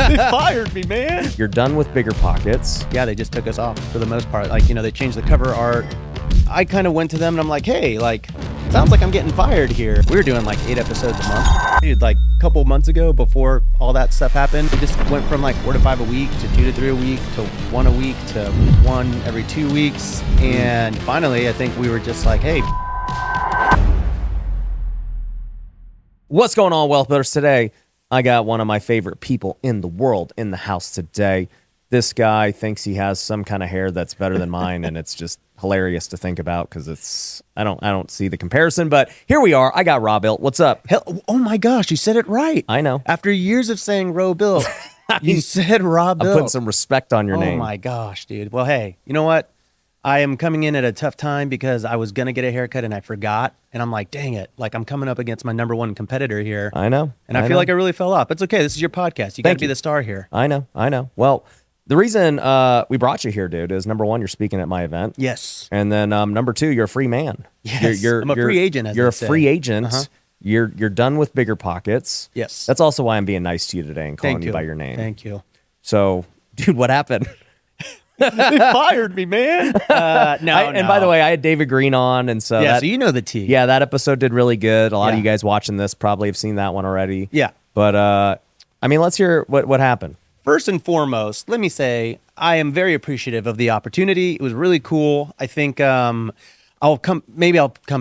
They fired me, man. You're done with BiggerPockets. Yeah, they just took us off for the most part. Like, they changed the cover art. I kind of went to them and I'm like, hey, sounds like I'm getting fired here. We were doing 8 episodes a month. Dude, a couple months ago before all that stuff happened, it just went from 4 to 5 a week to 2 to 3 a week to 1 a week to 1 every 2 weeks. And finally, I think we were just like, hey. What's going on, Wealth Builders? Today, I got one of my favorite people in the world in the house today. This guy thinks he has some kind of hair that's better than mine, and it's just hilarious to think about because I don't see the comparison. But here we are. I got Robuilt. What's up? Oh my gosh, you said it right. I know. After years of saying Robuilt, you said Robuilt. I'm putting some respect on your name. Oh my gosh, dude. Well, hey, you know what? I am coming in at a tough time because I was going to get a haircut and I forgot. And I'm like, dang it. I'm coming up against my number one competitor here. I know. And I feel like I really fell off. It's okay. This is your podcast. You got to be the star here. I know. Well, the reason we brought you here, dude, is number one, you're speaking at my event. Yes. And then number two, you're a free man. Yes. I'm a free agent, as You're they say. a free agent. Uh-huh. You're done with BiggerPockets. Yes. That's also why I'm being nice to you today and calling you by your name. Thank you. So, dude, what happened? They fired me, man. No. And by the way, I had David Green on, and so so you know the tea. Yeah, that episode did really good. A lot of you guys watching this probably have seen that one already. Yeah. But let's hear what happened. First and foremost, let me say I am very appreciative of the opportunity. It was really cool. I think I'll come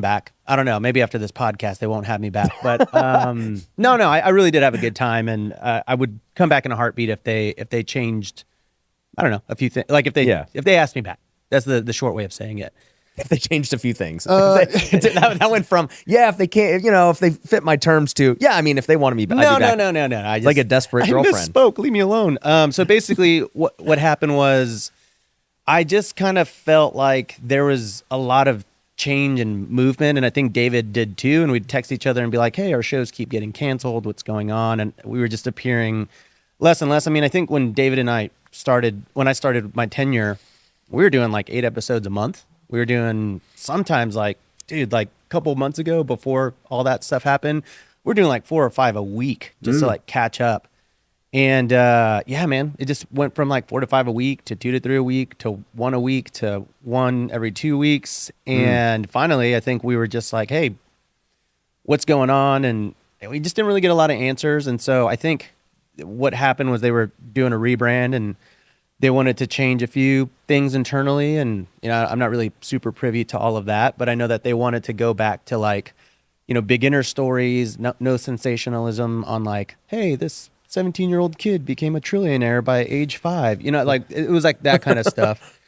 back. I don't know. Maybe after this podcast they won't have me back. But no, I really did have a good time, and I would come back in a heartbeat if they changed. I don't know, a few things. If they asked me back. That's the short way of saying it. If they changed a few things. That went from, if they can't, if they fit my terms to, if they wanted me back. No. I just, like a desperate girlfriend. I misspoke. Leave me alone. So basically what happened was I just kind of felt like there was a lot of change and movement, and I think David did too, and we'd text each other and be like, hey, our shows keep getting canceled. What's going on? And we were just appearing less and less. I mean, I think when David and I when I started my tenure, we were doing 8 episodes a month. We were doing sometimes a couple months ago before all that stuff happened, we're doing 4 or 5 a week just to catch up. And man, it just went from 4 to 5 a week to 2 to 3 a week to 1 a week to 1 every 2 weeks. And finally, I think we were just like, hey, what's going on? And we just didn't really get a lot of answers. And so I think what happened was they were doing a rebrand and they wanted to change a few things internally. And, I'm not really super privy to all of that, but I know that they wanted to go back to beginner stories, no sensationalism on hey, this 17-year-old kid became a trillionaire by age 5, it was that kind of stuff.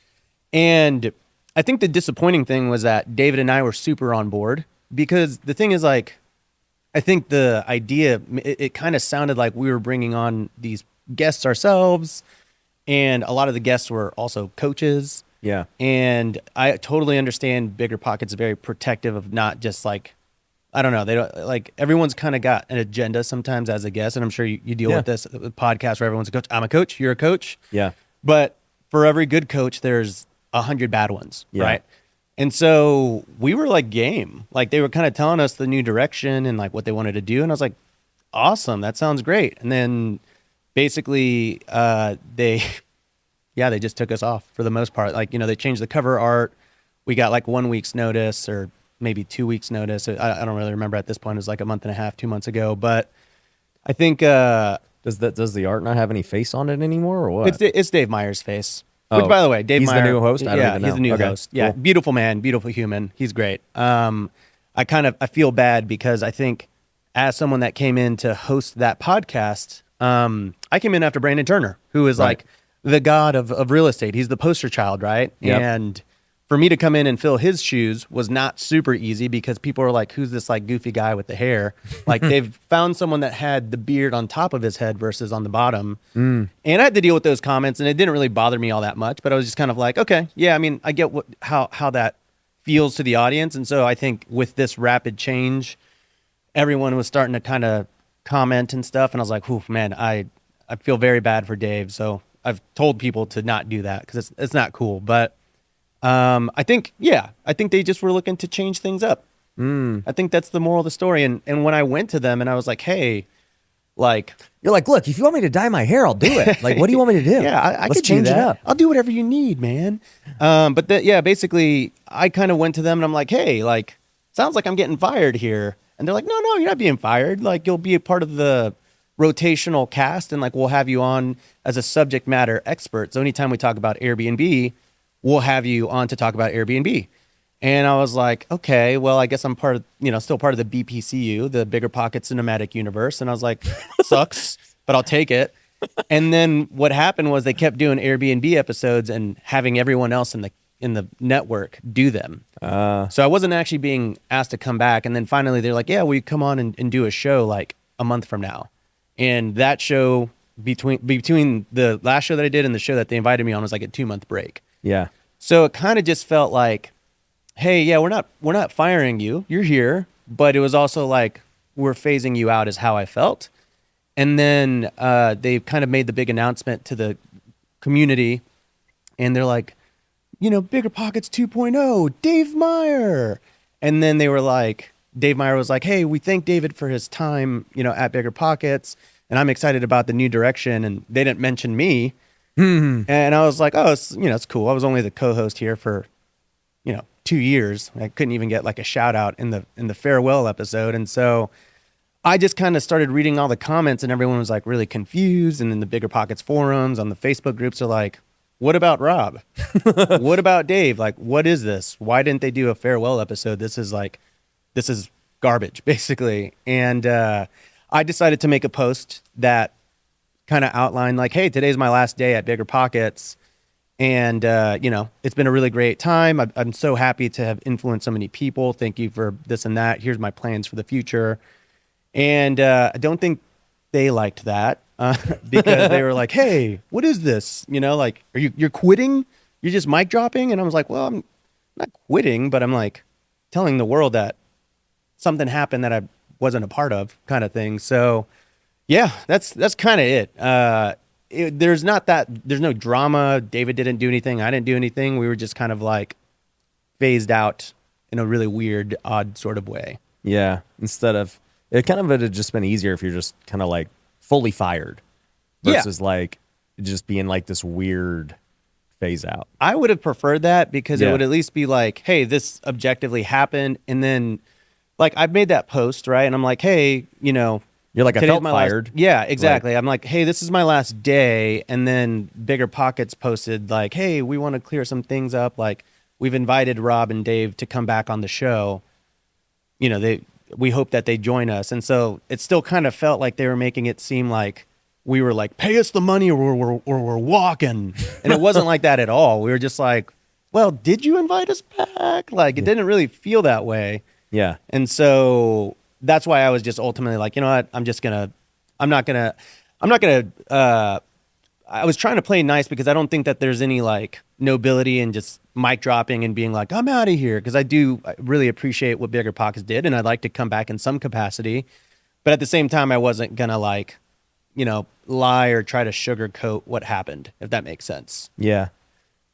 And I think the disappointing thing was that David and I were super on board because the thing is I think the idea, it kind of sounded like we were bringing on these guests ourselves, and a lot of the guests were also coaches. Yeah. And I totally understand BiggerPockets is very protective of not just I don't know, they don't everyone's kind of got an agenda sometimes as a guest, and I'm sure you deal with this with podcasts where everyone's a coach. I'm a coach, you're a coach. Yeah. But for every good coach, there's 100 bad ones, right? And so we were game. They were kind of telling us the new direction and what they wanted to do. And I was like, awesome, that sounds great. And then basically they just took us off for the most part. They changed the cover art. We got 1 week's notice or maybe 2 weeks notice. I don't really remember at this point. It was a month and a half, 2 months ago. But I think does the art not have any face on it anymore or what? It's Dave Meyer's face. Which, by the way, Dave Meyer, he's the new host? I don't even know. He's the new host. Yeah, cool. Beautiful man, beautiful human. He's great. I feel bad because I think as someone that came in to host that podcast, I came in after Brandon Turner, who is the god of real estate. He's the poster child, right? Yep. And for me to come in and fill his shoes was not super easy because people are like, who's this goofy guy with the hair? They've found someone that had the beard on top of his head versus on the bottom. And I had to deal with those comments, and it didn't really bother me all that much, but I was just kind of okay, yeah, I get how that feels to the audience. And so I think with this rapid change, everyone was starting to kind of comment and stuff. And I was like, oof, man, I feel very bad for Dave. So I've told people to not do that because it's not cool. But I think they just were looking to change things up. I think that's the moral of the story. And when I went to them and I was like, hey, Like, You're like, look, if you want me to dye my hair, I'll do it. Like, what do you want me to do? yeah, I Let's could change do it that. up. I'll do whatever you need, man. But basically, I kind of went to them and I'm like, hey, like, sounds like I'm getting fired here. And they're like, no, you're not being fired. Like, you'll be a part of the rotational cast, and like, we'll have you on as a subject matter expert. So anytime we talk about Airbnb, we'll have you on to talk about Airbnb. And I was like, okay, well, I guess I'm part of, still part of the BPCU, the Bigger Pockets Cinematic Universe. And I was like, sucks, but I'll take it. And then what happened was they kept doing Airbnb episodes and having everyone else in the network do them. So I wasn't actually being asked to come back. And then finally they're like, yeah, will you come on and do a show like a month from now? And that show between the last show that I did and the show that they invited me on was like a 2-month break. Yeah. So it kind of just felt like, hey, yeah, we're not firing you. You're here. But it was also like, we're phasing you out is how I felt. And then they kind of made the big announcement to the community. And they're like, BiggerPockets 2.0, Dave Meyer. And then they were like, Dave Meyer was like, hey, we thank David for his time, at BiggerPockets. And I'm excited about the new direction. And they didn't mention me. And I was like, oh, it's cool. I was only the co-host here for, 2 years. I couldn't even get like a shout out in the farewell episode. And so I just kind of started reading all the comments, and everyone was like really confused. And in the BiggerPockets forums, on the Facebook groups, are like, what about Rob? What about Dave? Like, what is this? Why didn't they do a farewell episode? This is garbage, basically. And I decided to make a post that kind of outlined like, hey, today's my last day at BiggerPockets. And, it's been a really great time. I'm so happy to have influenced so many people. Thank you for this and that. Here's my plans for the future. And I don't think they liked that because they were like, hey, what is this? Like, you're quitting? You're just mic dropping? And I was like, well, I'm not quitting, but I'm like telling the world that something happened that I wasn't a part of, kind of thing. So yeah, that's kind of it. There's no drama. David didn't do anything. I didn't do anything. We were just kind of like phased out in a really weird, odd sort of way. Yeah. Instead of, it kind of would have just been easier if you're just kind of like fully fired versus like just being like this weird phase out. I would have preferred that because it would at least be like, hey, this objectively happened. And then like I made that post, right? And I'm like, hey, you're like, I felt fired. Yeah, exactly. Like, I'm like, hey, this is my last day. And then BiggerPockets posted like, hey, we want to clear some things up. Like, we've invited Rob and Dave to come back on the show. We hope that they join us. And so it still kind of felt like they were making it seem like we were like, pay us the money or we're walking. And it wasn't like that at all. We were just like, well, did you invite us back? Like, it didn't really feel that way. Yeah. And so that's why I was just ultimately like, you know what? I was trying to play nice because I don't think that there's any like nobility in just mic dropping and being like, I'm out of here. Because I really appreciate what BiggerPockets did. And I'd like to come back in some capacity. But at the same time, I wasn't going to like, lie or try to sugarcoat what happened, if that makes sense. Yeah.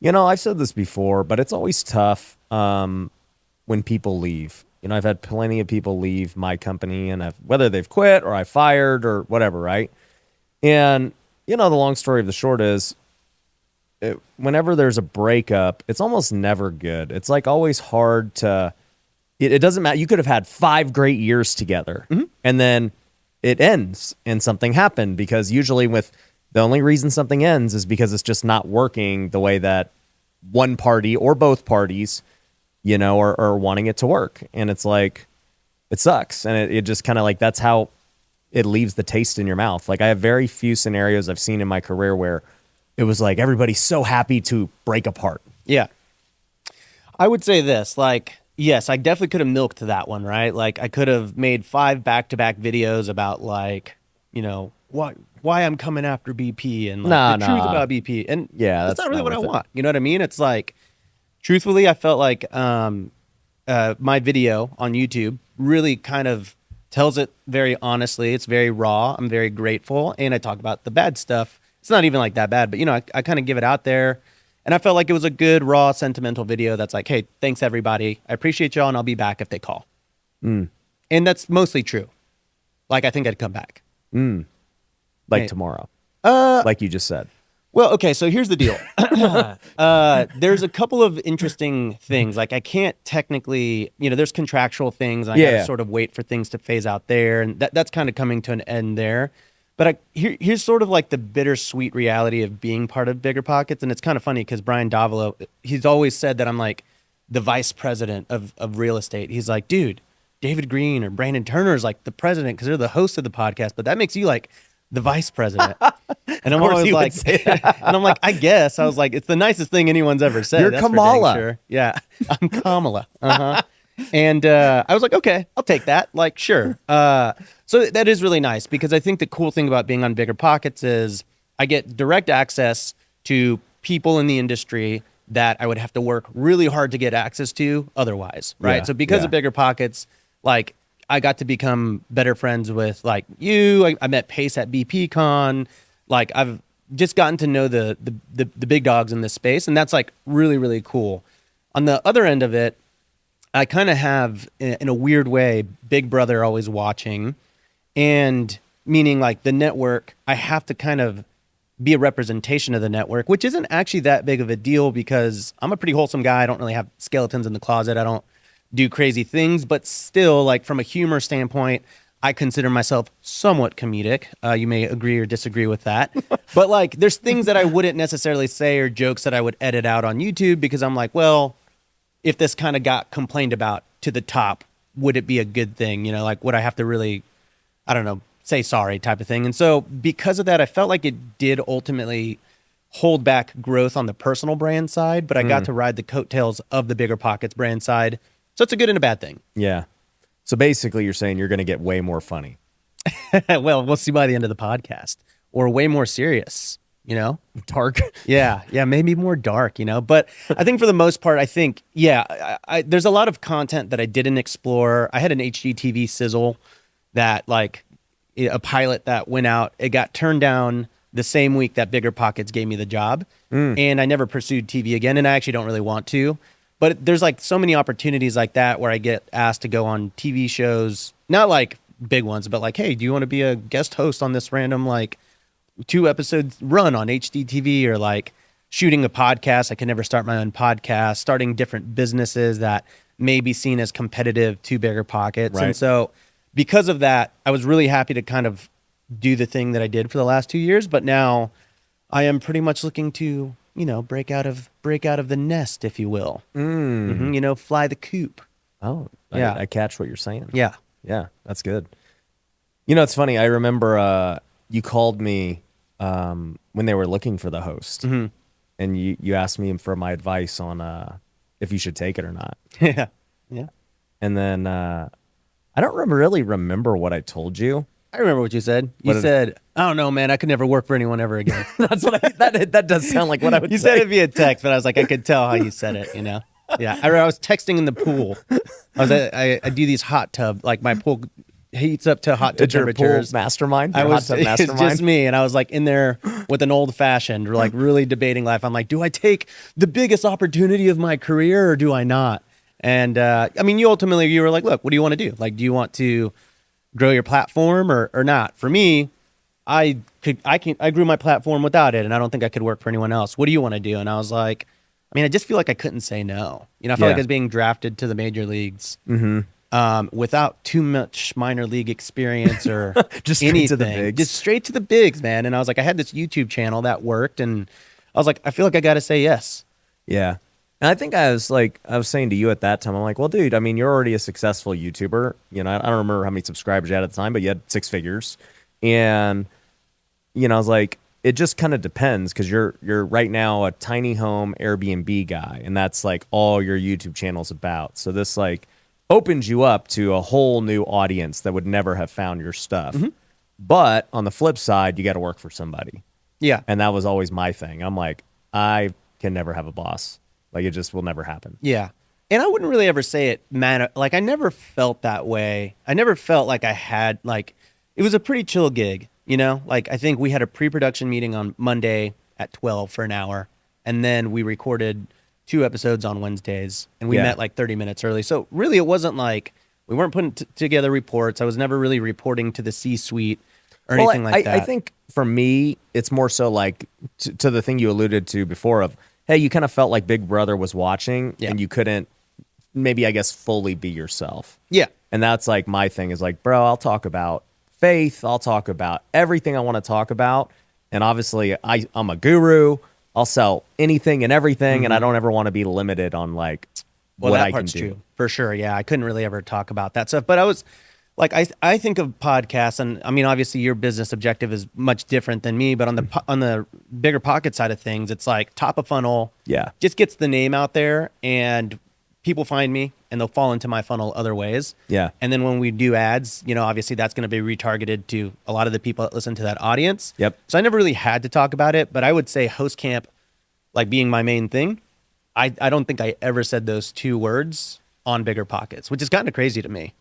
I've said this before, but it's always tough when people leave. I've had plenty of people leave my company, and whether they've quit or I fired or whatever, right? And, the long story of the short is whenever there's a breakup, it's almost never good. It's like always hard to, it doesn't matter. You could have had 5 great years together, and then it ends and something happened, because usually the only reason something ends is because it's just not working the way that one party or both parties are wanting it to work. And it's like, it sucks. And it just kind of like, that's how it leaves the taste in your mouth. Like, I have very few scenarios I've seen in my career where it was like, everybody's so happy to break apart. Yeah. I would say this, like, yes, I definitely could have milked that one, right? Like, I could have made 5 back-to-back videos about like, why I'm coming after BP and like the truth about BP. And yeah, that's not really what I want. You know what I mean? It's like, truthfully, I felt like my video on YouTube really kind of tells it very honestly. It's very raw. I'm very grateful. And I talk about the bad stuff. It's not even like that bad, but I kind of give it out there. And I felt like it was a good, raw, sentimental video that's like, hey, thanks everybody. I appreciate y'all, and I'll be back if they call. And that's mostly true. Like, I think I'd come back. like tomorrow, like you just said. Well, okay, so here's the deal. There's a couple of interesting things. Like I can't technically, there's contractual things. And I gotta sort of wait for things to phase out there, and that's kind of coming to an end there. But here's sort of like the bittersweet reality of being part of BiggerPockets, and it's kind of funny because Brian Davilo, he's always said that I'm like the vice president of real estate. He's like, dude, David Green or Brandon Turner is like the president because they're the host of the podcast, but that makes you like the vice president. And I'm always like, and I'm like, I guess. I was like, it's the nicest thing anyone's ever said. You're That's Kamala. for dang sure. Yeah, I'm Kamala. And I was like, okay, I'll take that. Like, sure. So that is really nice because I think the cool thing about being on BiggerPockets is I get direct access to people in the industry that I would have to work really hard to get access to otherwise, right? Yeah, So because of BiggerPockets, like I got to become better friends with like you. I met Pace at BPCon. Like I've just gotten to know the big dogs in this space, and that's like really, really cool. On the other end of it, I kind of have, in a weird way, Big Brother always watching, and meaning like the network, I have to kind of be a representation of the network, which isn't actually that big of a deal because I'm a pretty wholesome guy. I don't really have skeletons in the closet. I don't do crazy things, but still, like from a humor standpoint, I consider myself somewhat comedic. You may agree or disagree with that, but like there's things that I wouldn't necessarily say or jokes that I would edit out on YouTube because I'm like, well, if this kind of got complained about to the top, would it be a good thing? Like would I have to really, I don't know, say sorry type of thing. And so because of that, I felt like it did ultimately hold back growth on the personal brand side, but I got to ride the coattails of the BiggerPockets brand side. So it's a good and a bad thing. Yeah. So basically you're saying you're going to get way more funny. Well, we'll see by the end of the podcast, or way more serious, Dark. Yeah, maybe more dark, But I think for the most part, I think, there's a lot of content that I didn't explore. I had an HGTV sizzle that like a pilot that went out. It got turned down the same week that BiggerPockets gave me the job. And I never pursued TV again, and I actually don't really want to. But there's like so many opportunities like that where I get asked to go on TV shows, not like big ones, but like, hey, do you want to be a guest host on this random like 2 episodes run on HDTV, or like shooting a podcast? I could never start my own podcast, starting different businesses that may be seen as competitive to BiggerPockets. Right. And so because of that, I was really happy to kind of do the thing that I did for the last 2 years. But now I am pretty much looking to, break out of the nest, if you will. Fly the coop. Oh, yeah. I catch what you're saying. Yeah. Yeah, that's good. It's funny. I remember you called me when they were looking for the host, and you asked me for my advice on if you should take it or not. Yeah. And then I don't really remember what I told you. I remember what you said. You said, I don't know, man, I could never work for anyone ever again. That's what that does sound like what I would say. You said it via text, but I was like, I could tell how you said it, Yeah, I was texting in the pool. I do these hot tub, like my pool heats up to hot tub temperatures. Pool mastermind? It's just me, and I was like in there with an old fashioned, like really debating life. I'm like, do I take the biggest opportunity of my career or do I not? And you were like, look, what do you want to do? Like, do you want to grow your platform or not? For me, I grew my platform without it, and I don't think I could work for anyone else. What do you want to do? And I was like, I just feel like I couldn't say no. I felt like I was being drafted to the major leagues without too much minor league experience or just anything. to the bigs. Just straight to the bigs, man. And I was like, I had this YouTube channel that worked, and I was like, I feel like I got to say yes. Yeah. And I think I was saying to you at that time, I'm like, well, dude, you're already a successful YouTuber. I don't remember how many subscribers you had at the time, but you had 6 figures. And, I was like, it just kind of depends, because you're right now a tiny home Airbnb guy, and that's like all your YouTube channel's about. So this like opens you up to a whole new audience that would never have found your stuff. But on the flip side, you got to work for somebody. Yeah. And that was always my thing. I'm like, I can never have a boss. Like, it just will never happen. Yeah. And I wouldn't really ever say it, man. Like, I never felt that way. I never felt like I had, like, it was a pretty chill gig, Like, I think we had a pre-production meeting on Monday at 12 for an hour. And then we recorded 2 episodes on Wednesdays. And we met like 30 minutes early. So really, it wasn't like we weren't putting together reports. I was never really reporting to the C-suite. or anything like that. I think for me, it's more so like to the thing you alluded to before of, hey, you kind of felt like Big Brother was watching and you couldn't maybe, I guess, fully be yourself. Yeah. And that's like my thing is like, bro, I'll talk about faith. I'll talk about everything I want to talk about. And obviously I'm a guru. I'll sell anything and everything. And I don't ever want to be limited on like what that I part's can do. true. For sure. Yeah. I couldn't really ever talk about that stuff, but I was like, I think of podcasts, and I mean, obviously your business objective is much different than me, but on the bigger pocket side of things, it's like top of funnel. Yeah. Just gets the name out there and people find me and they'll fall into my funnel other ways. Yeah. And then when we do ads, obviously that's going to be retargeted to a lot of the people that listen to that audience. Yep. So I never really had to talk about it, but I would say host camp, like being my main thing, I don't think I ever said those two words on BiggerPockets, which is kind of crazy to me.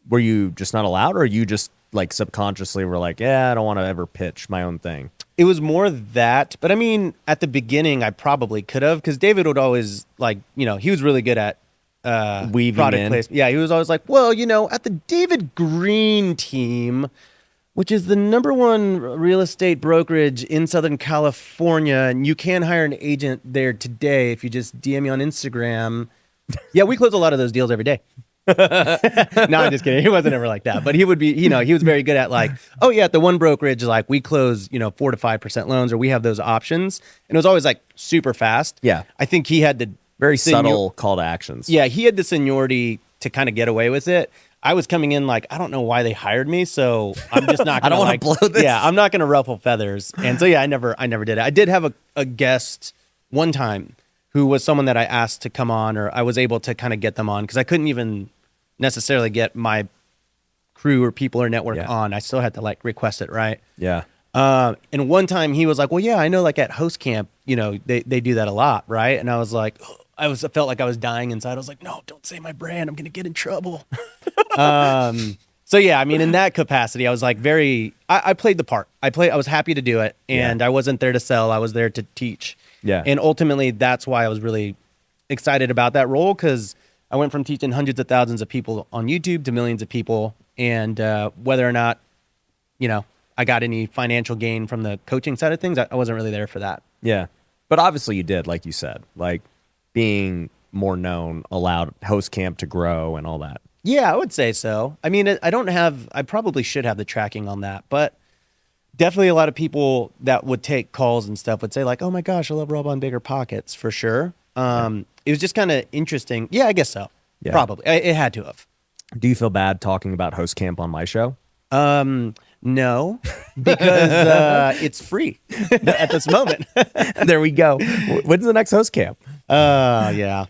Were you just not allowed, or you just like subconsciously were like, yeah, I don't want to ever pitch my own thing? It was more that, but I mean, at the beginning, I probably could have, because David would always like, he was really good at weaving product in. placement. Yeah, he was always like, well, at the David Green team, which is the #1 real estate brokerage in Southern California, and you can hire an agent there today if you just DM me on Instagram. Yeah, we close a lot of those deals every day. No, I'm just kidding. He wasn't ever like that, but he would be, he was very good at like, oh yeah, at the one brokerage, like we close, 4 to 5% loans, or we have those options. And it was always like super fast. Yeah. I think he had the very subtle call to actions. Yeah. He had the seniority to kind of get away with it. I was coming in like, I don't know why they hired me. So I'm just not I going don't want to blow this. Yeah. I'm not going to ruffle feathers. And so, yeah, I never did it. I did have a guest one time who was someone that I asked to come on, or I was able to kind of get them on, because I couldn't even necessarily get my crew or people or network on. I still had to like request it, right? Yeah. And one time he was like, well, yeah, I know like at host camp, they do that a lot, right? And I was like, I felt like I was dying inside. I was like, no, don't say my brand. I'm going to get in trouble. So yeah, I mean, in that capacity, I was like I played the part. I was happy to do it, and I wasn't there to sell. I was there to teach. Yeah. And ultimately, that's why I was really excited about that role, because I went from teaching hundreds of thousands of people on YouTube to millions of people. And whether or not, I got any financial gain from the coaching side of things, I wasn't really there for that. Yeah. But obviously you did, like you said, like being more known allowed host camp to grow and all that. Yeah, I would say so. I mean, I probably should have the tracking on that, but definitely a lot of people that would take calls and stuff would say like, oh my gosh, I love Rob on BiggerPockets, for sure. It was just kind of interesting. Yeah, I guess so. Yeah. Probably. It had to have. Do you feel bad talking about host camp on my show? No, because it's free at this moment. There we go. When's the next host camp? Yeah.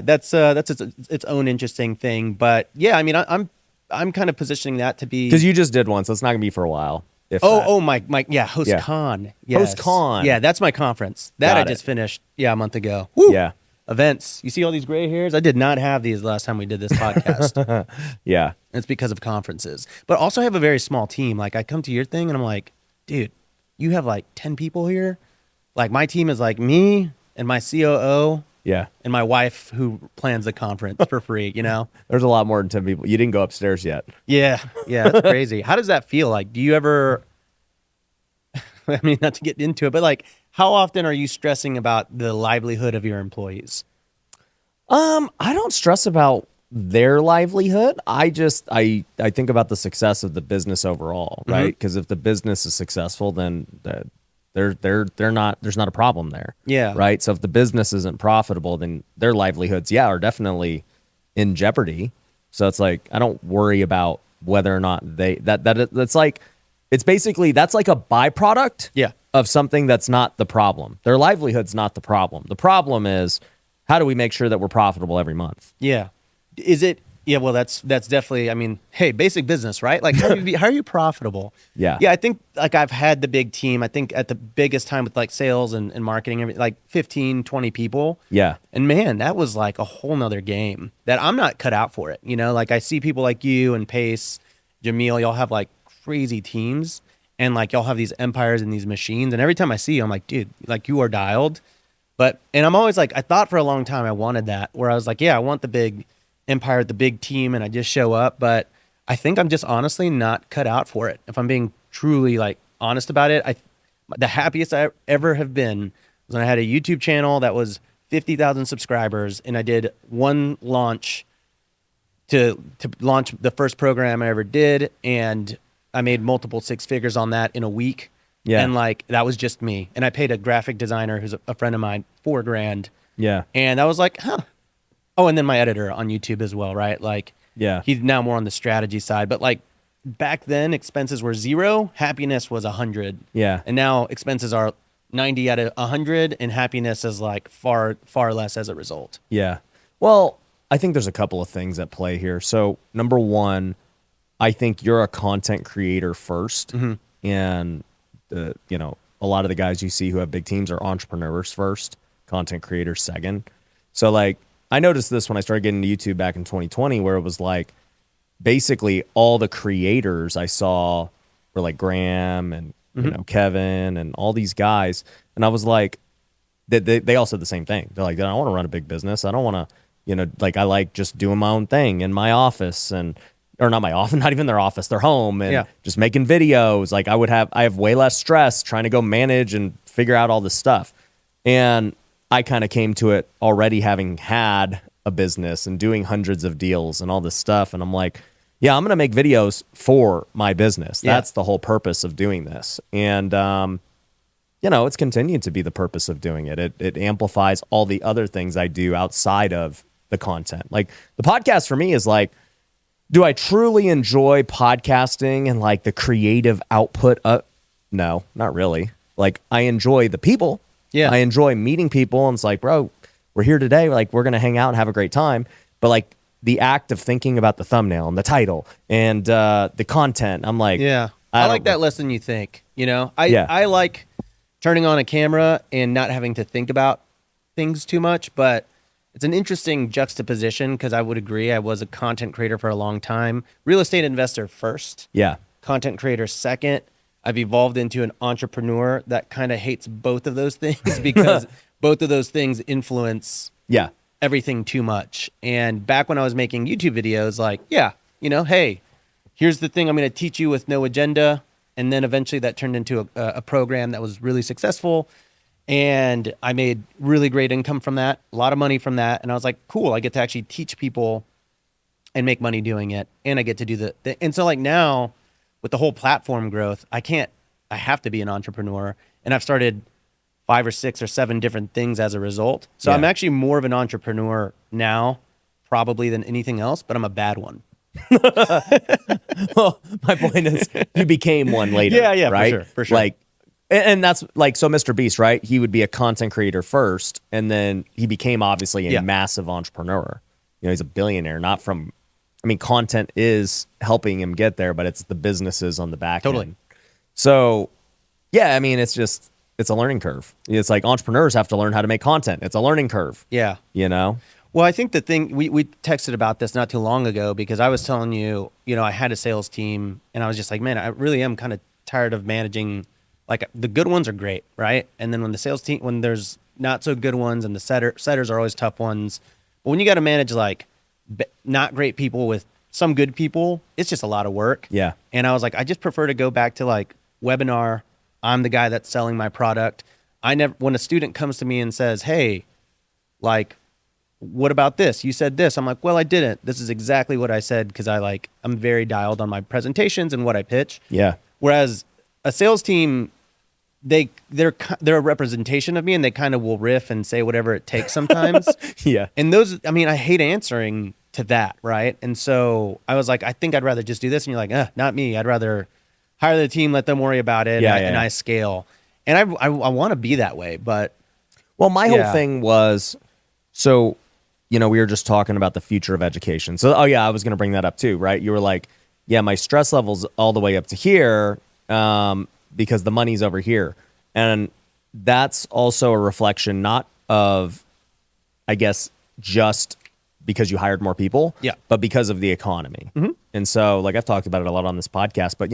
That's its own interesting thing. But yeah, I mean, I'm kind of positioning that to be, because you just did one, so it's not gonna be for a while. My yeah, HostCon. Yes. HostCon. Yeah, that's my conference that I just finished. Yeah, a month ago. Woo. Yeah. Events. You see all these gray hairs? I did not have these last time we did this podcast. Yeah. It's because of conferences. But also I have a very small team. Like I come to your thing and I'm like, dude, you have like 10 people here? Like my team is like me and my COO. Yeah. And my wife who plans the conference for free, There's a lot more than 10 people. You didn't go upstairs yet. Yeah. Yeah, that's crazy. How does that feel? Like, do you ever, I mean, not to get into it, but like, how often are you stressing about the livelihood of your employees? I don't stress about their livelihood. I think about the success of the business overall, right? Because if the business is successful, then they're not, there's not a problem there. Yeah. Right. So if the business isn't profitable, then their livelihoods, are definitely in jeopardy. So it's like, I don't worry about whether or not that's like, it's basically, that's like a byproduct of something that's not the problem. Their livelihood's not the problem. The problem is, how do we make sure that we're profitable every month? Yeah. Is it? Yeah. Well, that's definitely, I mean, hey, basic business, right? Like how are you profitable? Yeah. Yeah. I think like I've had the big team. I think at the biggest time with like sales and marketing, like 15, 20 people. Yeah. And man, that was like a whole nother game that I'm not cut out for it. Like I see people like you and Pace, Jamil, y'all have like crazy teams and like y'all have these empires and these machines. And every time I see you, I'm like, dude, like you are dialed. And I'm always like, I thought for a long time I wanted that, where I was like, yeah, I want the big empire, the big team, and I just show up. But I think I'm just honestly not cut out for it, if I'm being truly like honest about it, the happiest I ever have been was when I had a YouTube channel that was 50,000 subscribers, and I did one launch to launch the first program I ever did, and I made multiple six figures on that in a week. Yeah. And like that was just me. And I paid a graphic designer who's a friend of mine $4,000. Yeah. And I was like, huh. Oh, and then my editor on YouTube as well, right? Like, Yeah. he's now more on the strategy side. But like back then, expenses were 0, happiness was 100. Yeah. And now expenses are 90 out of 100, and happiness is like far less as a result. Yeah. Well, I think there's a couple of things at play here. So number one, I think you're a content creator first, and a lot of the guys you see who have big teams are entrepreneurs first, content creators second. So like I noticed this when I started getting into YouTube back in 2020, where it was like basically all the creators I saw were like Graham and Kevin and all these guys, and I was like, they all said the same thing. They're like, I don't want to run a big business. I don't want to, like I like just doing my own thing in my office or not my office, not even their office, their home, and just making videos. Like I have way less stress trying to go manage and figure out all this stuff. And I kind of came to it already having had a business and doing hundreds of deals and all this stuff. And I'm like, yeah, I'm going to make videos for my business. That's the whole purpose of doing this. And, it's continued to be the purpose of doing it. It amplifies all the other things I do outside of the content. Like the podcast for me is like, do I truly enjoy podcasting and like the creative output? No, not really. Like I enjoy the people. Yeah. I enjoy meeting people, and it's like, bro, we're here today. Like we're going to hang out and have a great time. But like the act of thinking about the thumbnail and the title and the content, I'm like, I like that less than you think. I like turning on a camera and not having to think about things too much, but it's an interesting juxtaposition because I would agree. I was a content creator for a long time. Real estate investor first. Yeah. Content creator second. I've evolved into an entrepreneur that kind of hates both of those things because both of those things influence everything too much. And back when I was making YouTube videos, like, hey, here's the thing I'm going to teach you with no agenda. And then eventually that turned into a program that was really successful. And I made really great income from that, a lot of money from that. And I was like, cool, I get to actually teach people and make money doing it. And I get to do and so like now with the whole platform growth, I have to be an entrepreneur. And I've started 5 or 6 or 7 different things as a result. So I'm actually more of an entrepreneur now probably than anything else, but I'm a bad one. Well, my point is you became one later. Yeah, right? For sure. Like, and that's like, so Mr. Beast, right? He would be a content creator first, and then he became obviously a massive entrepreneur. He's a billionaire, content is helping him get there, but it's the businesses on the back end. So, it's a learning curve. It's like entrepreneurs have to learn how to make content. It's a learning curve. Yeah. Well, I think the thing, we texted about this not too long ago because I was telling you, I had a sales team and I was just like, man, I really am kind of tired of managing. Like the good ones are great, right? And then when the sales team, when there's not so good ones and the setters are always tough ones. But when you got to manage like not great people with some good people, it's just a lot of work. Yeah. And I was like, I just prefer to go back to like webinar. I'm the guy that's selling my product. When a student comes to me and says, hey, like, what about this? You said this. I'm like, well, I didn't. This is exactly what I said because I'm very dialed on my presentations and what I pitch. Yeah. Whereas a sales team, they're a representation of me, and they kind of will riff and say whatever it takes sometimes. Yeah. And those, I hate answering to that, right? And so I was like, I think I'd rather just do this. And you're like, not me. I'd rather hire the team, let them worry about it, and I scale. And I want to be that way, but well, my whole thing was, so we were just talking about the future of education. So I was going to bring that up too, right? You were like, yeah, my stress level's all the way up to here. Because the money's over here. And that's also a reflection not of, I guess, just because you hired more people, but because of the economy. Mm-hmm. And so, like I've talked about it a lot on this podcast, but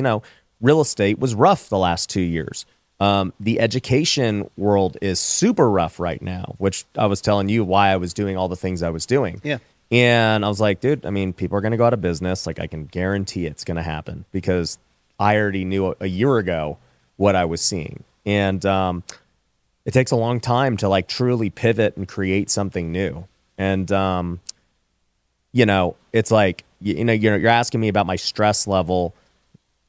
real estate was rough the last 2 years. The education world is super rough right now, which I was telling you why I was doing all the things I was doing. Yeah. And I was like, dude, people are going to go out of business. Like I can guarantee it's going to happen because I already knew a year ago what I was seeing. And it takes a long time to like truly pivot and create something new. And, it's like, you're asking me about my stress level.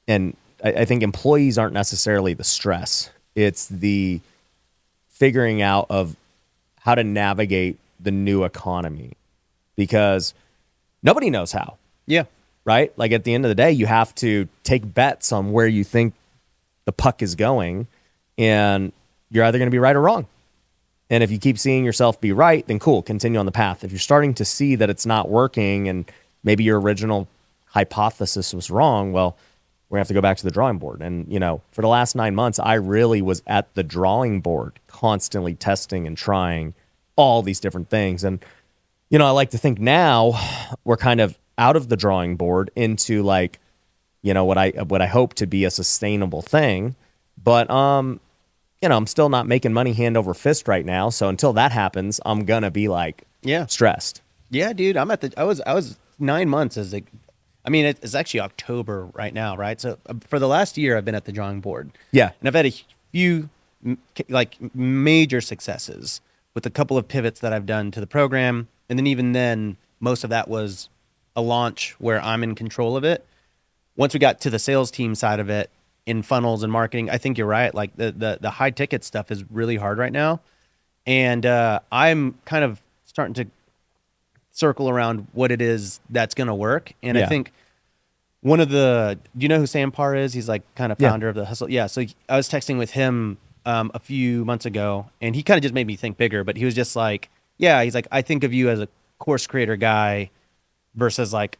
And I think employees aren't necessarily the stress. It's the figuring out of how to navigate the new economy, because nobody knows how. Yeah. Right? Like at the end of the day, you have to take bets on where you think the puck is going, and you're either going to be right or wrong. And if you keep seeing yourself be right, then cool, continue on the path. If you're starting to see that it's not working and maybe your original hypothesis was wrong, well, we're going to have to go back to the drawing board. And, for the last 9 months, I really was at the drawing board, constantly testing and trying all these different things. And, I like to think now we're kind of out of the drawing board into like, what I hope to be a sustainable thing. But, I'm still not making money hand over fist right now. So until that happens, I'm going to be like, stressed. Yeah, dude, I was 9 months it's actually October right now, right? So for the last year, I've been at the drawing board. Yeah. And I've had a few like major successes with a couple of pivots that I've done to the program. And then even then, most of that was a launch where I'm in control of it. Once we got to the sales team side of it in funnels and marketing, I think you're right. Like the high ticket stuff is really hard right now. And I'm kind of starting to circle around what it is that's going to work. And I think do you know who Sam Parr is? He's like kind of founder of the Hustle. Yeah. So I was texting with him a few months ago, and he kind of just made me think bigger, but he was just like, he's like, I think of you as a course creator guy versus like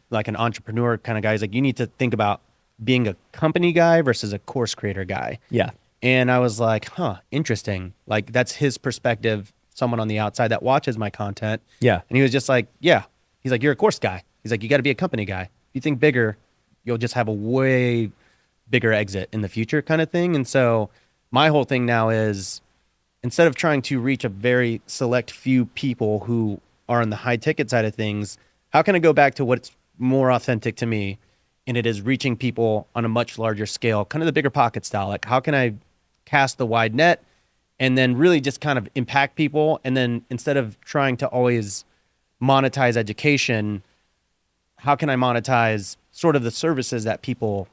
like an entrepreneur kind of guy. He's like, you need to think about being a company guy versus a course creator guy. Yeah. And I was like, interesting. Like that's his perspective, someone on the outside that watches my content. Yeah. And he was just like, he's like, you're a course guy. He's like, you got to be a company guy. If you think bigger, you'll just have a way bigger exit in the future kind of thing. And so my whole thing now is, instead of trying to reach a very select few people who are on the high ticket side of things, how can I go back to what's more authentic to me? And it is reaching people on a much larger scale, kind of the BiggerPockets style. Like, how can I cast the wide net and then really just kind of impact people? And then instead of trying to always monetize education, how can I monetize sort of the services that people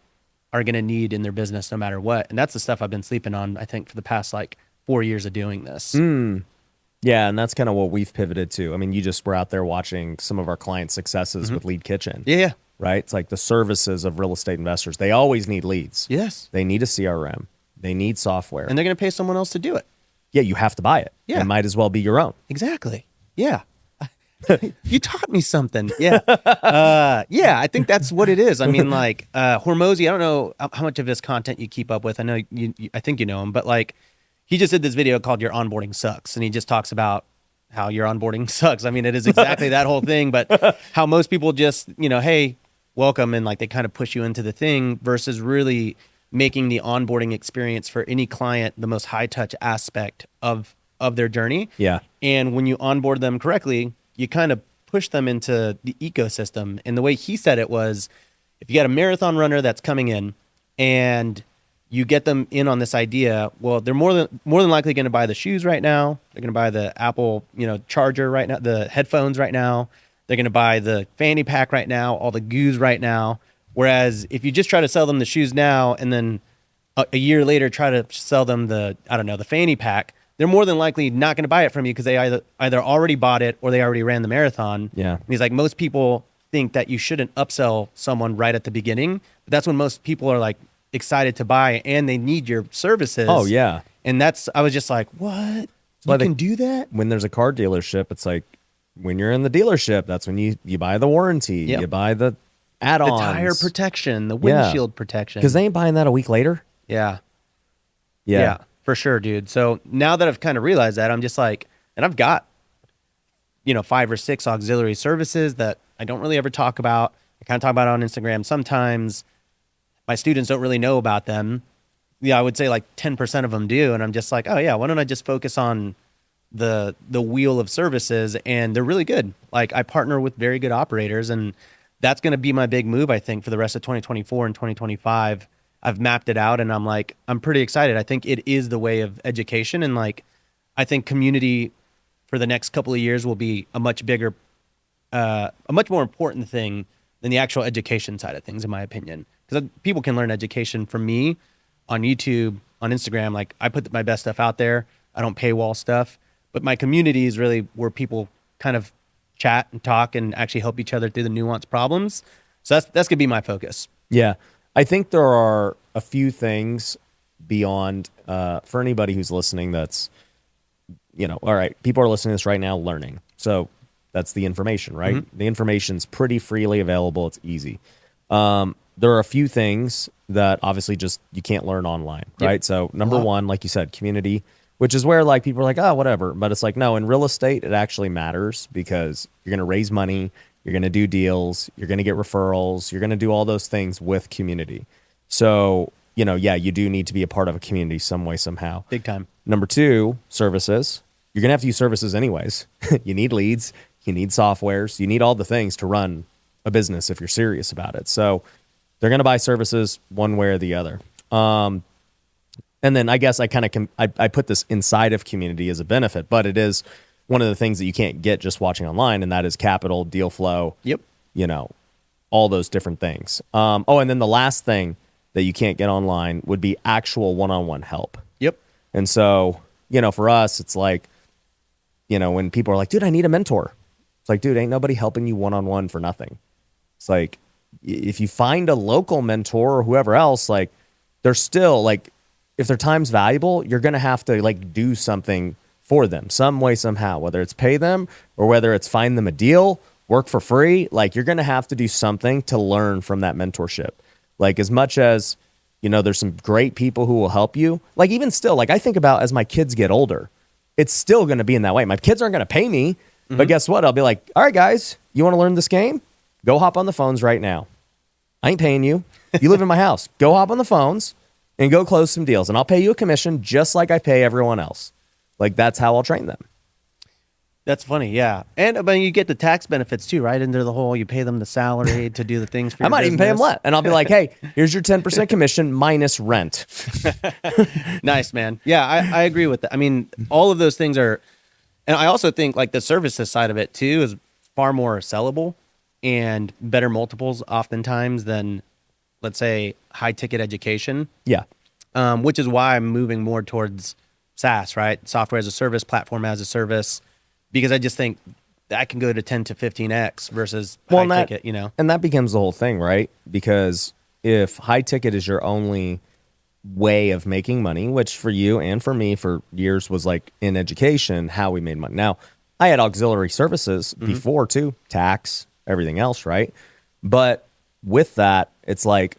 are going to need in their business no matter what? And that's the stuff I've been sleeping on, I think, for the past like 4 years of doing this. Yeah, and that's kind of what we've pivoted to. I mean, you just were out there watching some of our client successes with Lead Kitchen. Yeah. Right? It's like the services of real estate investors. They always need leads. Yes. They need a CRM. They need software. And they're going to pay someone else to do it. Yeah, you have to buy it. Yeah. It might as well be your own. Exactly. Yeah. You taught me something. Yeah. I think that's what it is. I mean, like, Hormozy, I don't know how much of his content you keep up with. I know I think you know him, but like, he just did this video called Your Onboarding Sucks. And he just talks about how your onboarding sucks. I mean, it is exactly that whole thing, but how most people just, hey, welcome. And like, they kind of push you into the thing versus really making the onboarding experience for any client the most high touch aspect of their journey. Yeah. And when you onboard them correctly, you kind of push them into the ecosystem. And the way he said it was, if you got a marathon runner that's coming in and you get them in on this idea, well, they're more than likely going to buy the shoes right now. They're going to buy the Apple, charger right now, the headphones right now. They're going to buy the fanny pack right now, all the goos right now. Whereas if you just try to sell them the shoes now and then a year later try to sell them the fanny pack, they're more than likely not going to buy it from you because they either already bought it or they already ran the marathon. Yeah. And he's like, most people think that you shouldn't upsell someone right at the beginning, but that's when most people are like excited to buy and they need your services. Oh, yeah. And I was just like, what? You can do that? When there's a car dealership, it's like when you're in the dealership, that's when you buy the warranty, you buy the add-ons. The tire protection, the windshield protection. Because they ain't buying that a week later. Yeah. Yeah, for sure, dude. So now that I've kind of realized that, I'm just like, and I've got, 5 or 6 auxiliary services that I don't really ever talk about. I kind of talk about it on Instagram. Sometimes my students don't really know about them. Yeah, I would say like 10% of them do. And I'm just like, oh yeah, why don't I just focus on the wheel of services? And they're really good. Like, I partner with very good operators, and that's going to be my big move, I think, for the rest of 2024 and 2025. I've mapped it out and I'm pretty excited. I think it is the way of education. And like, I think community for the next couple of years will be a much bigger, a much more important thing than the actual education side of things, in my opinion. Because people can learn education from me on YouTube, on Instagram. Like, I put my best stuff out there. I don't paywall stuff, but my community is really where people kind of chat and talk and actually help each other through the nuanced problems. So that's gonna be my focus. Yeah. I think there are a few things beyond, for anybody who's listening that's, all right, people are listening to this right now learning. So that's the information, right? Mm-hmm. The information's pretty freely available. It's easy. There are a few things that obviously just you can't learn online, right? Yep. So number one, like you said, community, which is where like people are like, oh, whatever. But it's like, no, in real estate, it actually matters because you're going to raise money. You're going to do deals. You're going to get referrals. You're going to do all those things with community. So, you do need to be a part of a community some way, somehow. Big time. Number two, services. You're going to have to use services anyways. You need leads. You need softwares. You need all the things to run a business if you're serious about it. So they're going to buy services one way or the other. And then I guess I put this inside of community as a benefit, but it is one of the things that you can't get just watching online, and that is capital, deal flow. Yep. All those different things. And then the last thing that you can't get online would be actual one-on-one help. Yep. And so, for us, it's like, when people are like, dude, I need a mentor. It's like, dude, ain't nobody helping you one-on-one for nothing. It's like, if you find a local mentor or whoever else, like, they're still like, if their time's valuable, you're going to have to like do something for them some way, somehow, whether it's pay them or whether it's find them a deal, work for free. Like, you're going to have to do something to learn from that mentorship. Like, as much as, there's some great people who will help you. Like, even still, like I think about as my kids get older, it's still going to be in that way. My kids aren't going to pay me, but guess what? I'll be like, all right, guys, you want to learn this game? Go hop on the phones right now. I ain't paying you. You live in my house. Go hop on the phones and go close some deals. And I'll pay you a commission just like I pay everyone else. Like, that's how I'll train them. That's funny, yeah. And you get the tax benefits too, right? Into the whole, you pay them the salary to do the things for your I might even pay them less. And I'll be like, hey, here's your 10% commission minus rent. Nice, man. Yeah, I agree with that. I mean, all of those things are, and I also think like the services side of it too is far more sellable and better multiples oftentimes than, let's say, high ticket education. Yeah. Which is why I'm moving more towards SaaS, right? Software as a service, platform as a service, because I just think that can go to 10 to 15x versus high ticket, And that becomes the whole thing, right? Because if high ticket is your only way of making money, which for you and for me for years was like in education, how we made money. Now, I had auxiliary services before too, tax, everything else, right? But with that, it's like,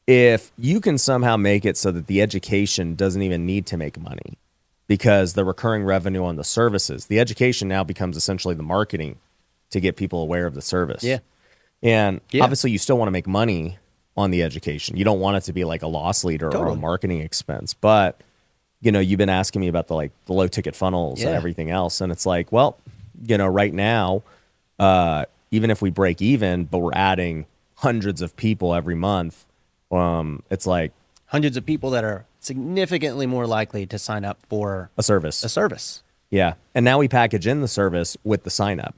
if you can somehow make it so that the education doesn't even need to make money because the recurring revenue on the services, the education now becomes essentially the marketing to get people aware of the service. Yeah. And obviously you still want to make money on the education. You don't want it to be like a loss leader or a marketing expense. But, you've been asking me about the low ticket funnels and everything else. And it's like, well, right now, even if we break even, but we're adding hundreds of people every month, it's like hundreds of people that are significantly more likely to sign up for a service. Yeah. And now we package in the service with the sign up.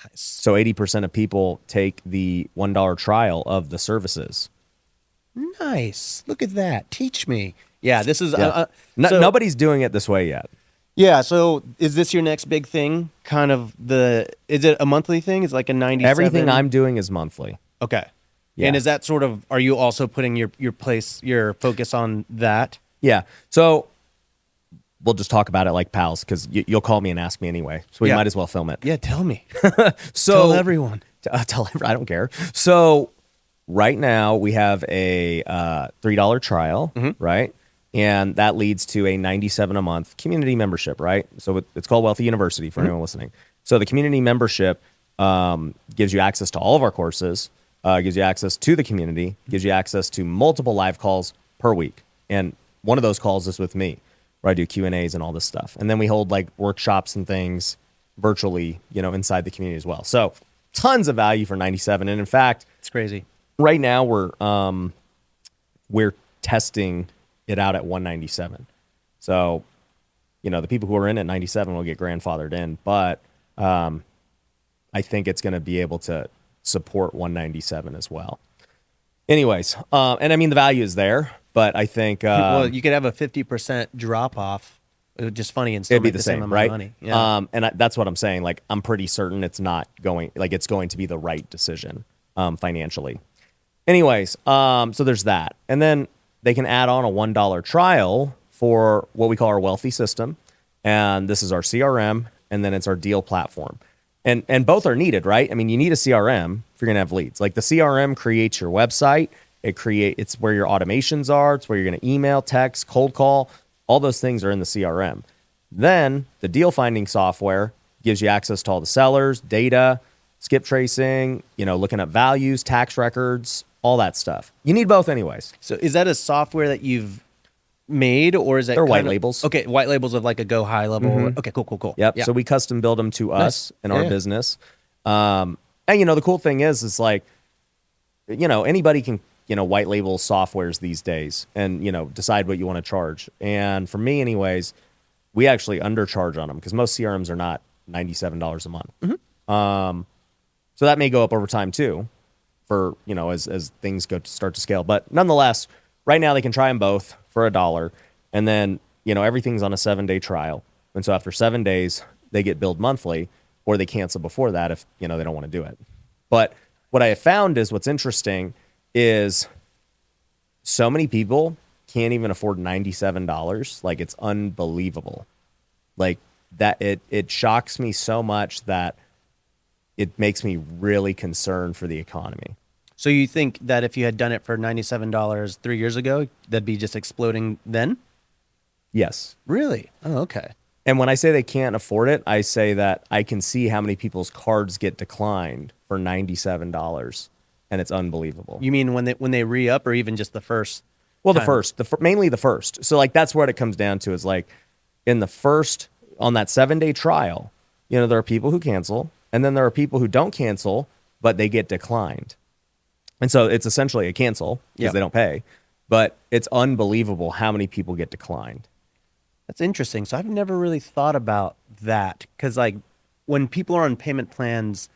Nice. So 80% of people take the $1 trial of the services. Nice. Look at that. Teach me. Yeah, this is nobody's doing it this way yet. Yeah, so is this your next big thing? Is it a monthly thing? Is it like a 97? Everything I'm doing is monthly. Okay. Yeah. And is that sort of, are you also putting your focus on that? Yeah. So we'll just talk about it like pals because you'll call me and ask me anyway. So we might as well film it. Yeah, tell me. So tell everyone. I don't care. So right now we have a $3 trial, right? And that leads to a $97 a month community membership, right? So it's called Wealthy University for anyone listening. So the community membership gives you access to all of our courses, gives you access to the community, gives you access to multiple live calls per week. And one of those calls is with me, where I do Q&As and all this stuff. And then we hold like workshops and things virtually, inside the community as well. So tons of value for 97. And in fact, It's crazy. right now we're testing it out at 197. So, the people who are in at 97 will get grandfathered in, but I think it's going to be able to support 197 as well. Anyways, and I mean the value is there, but I think Well, you could have a 50% drop off. It would just funny and still it'd be make the the same, amount right? of money. Yeah. That's what I'm saying. Like, I'm pretty certain it's going to be the right decision financially. Anyways, so there's that. And then they can add on a $1 trial for what we call our wealthy system. And this is our CRM, and then it's our deal platform. And both are needed, right? I mean, you need a CRM if you're going to have leads. Like, the CRM creates your website. It's where your automations are. It's where you're going to email, text, cold call. All those things are in the CRM. Then the deal finding software gives you access to all the sellers, data, skip tracing, looking up values, tax records, all that stuff. You need both anyways. So is that a software that you've made, or is that They're white labels. Okay, white labels of like a go high level. Okay, cool. Yep. Yeah. So we custom build them to us and our Yeah. business. And the cool thing is like, anybody can, white label softwares these days and, decide what you want to charge. And for me anyways, we actually undercharge on them because most CRMs are not $97 a month. So that may go up over time too for, as things start to scale. But nonetheless, right now they can try them both for $1. And then, everything's on a 7-day trial. And so after 7 days, they get billed monthly, or they cancel before that if, they don't want to do it. But what I have found is what's interesting is so many people can't even afford $97. Like, it's unbelievable. Like, that it shocks me so much that it makes me really concerned for the economy. So you think that if you had done it for $97 3 years ago, that'd be just exploding then? Yes. Really? Oh, okay. And when I say they can't afford it, I say that I can see how many people's cards get declined for $97, and it's unbelievable. You mean when they re-up, or even just the first? Well, time? mainly the first. So like, that's what it comes down to is like, in the first, on that 7-day trial, there are people who cancel, and then there are people who don't cancel, but they get declined. And so it's essentially a cancel because they don't pay, but it's unbelievable how many people get declined. That's interesting. So I've never really thought about that, because like when people are on payment plans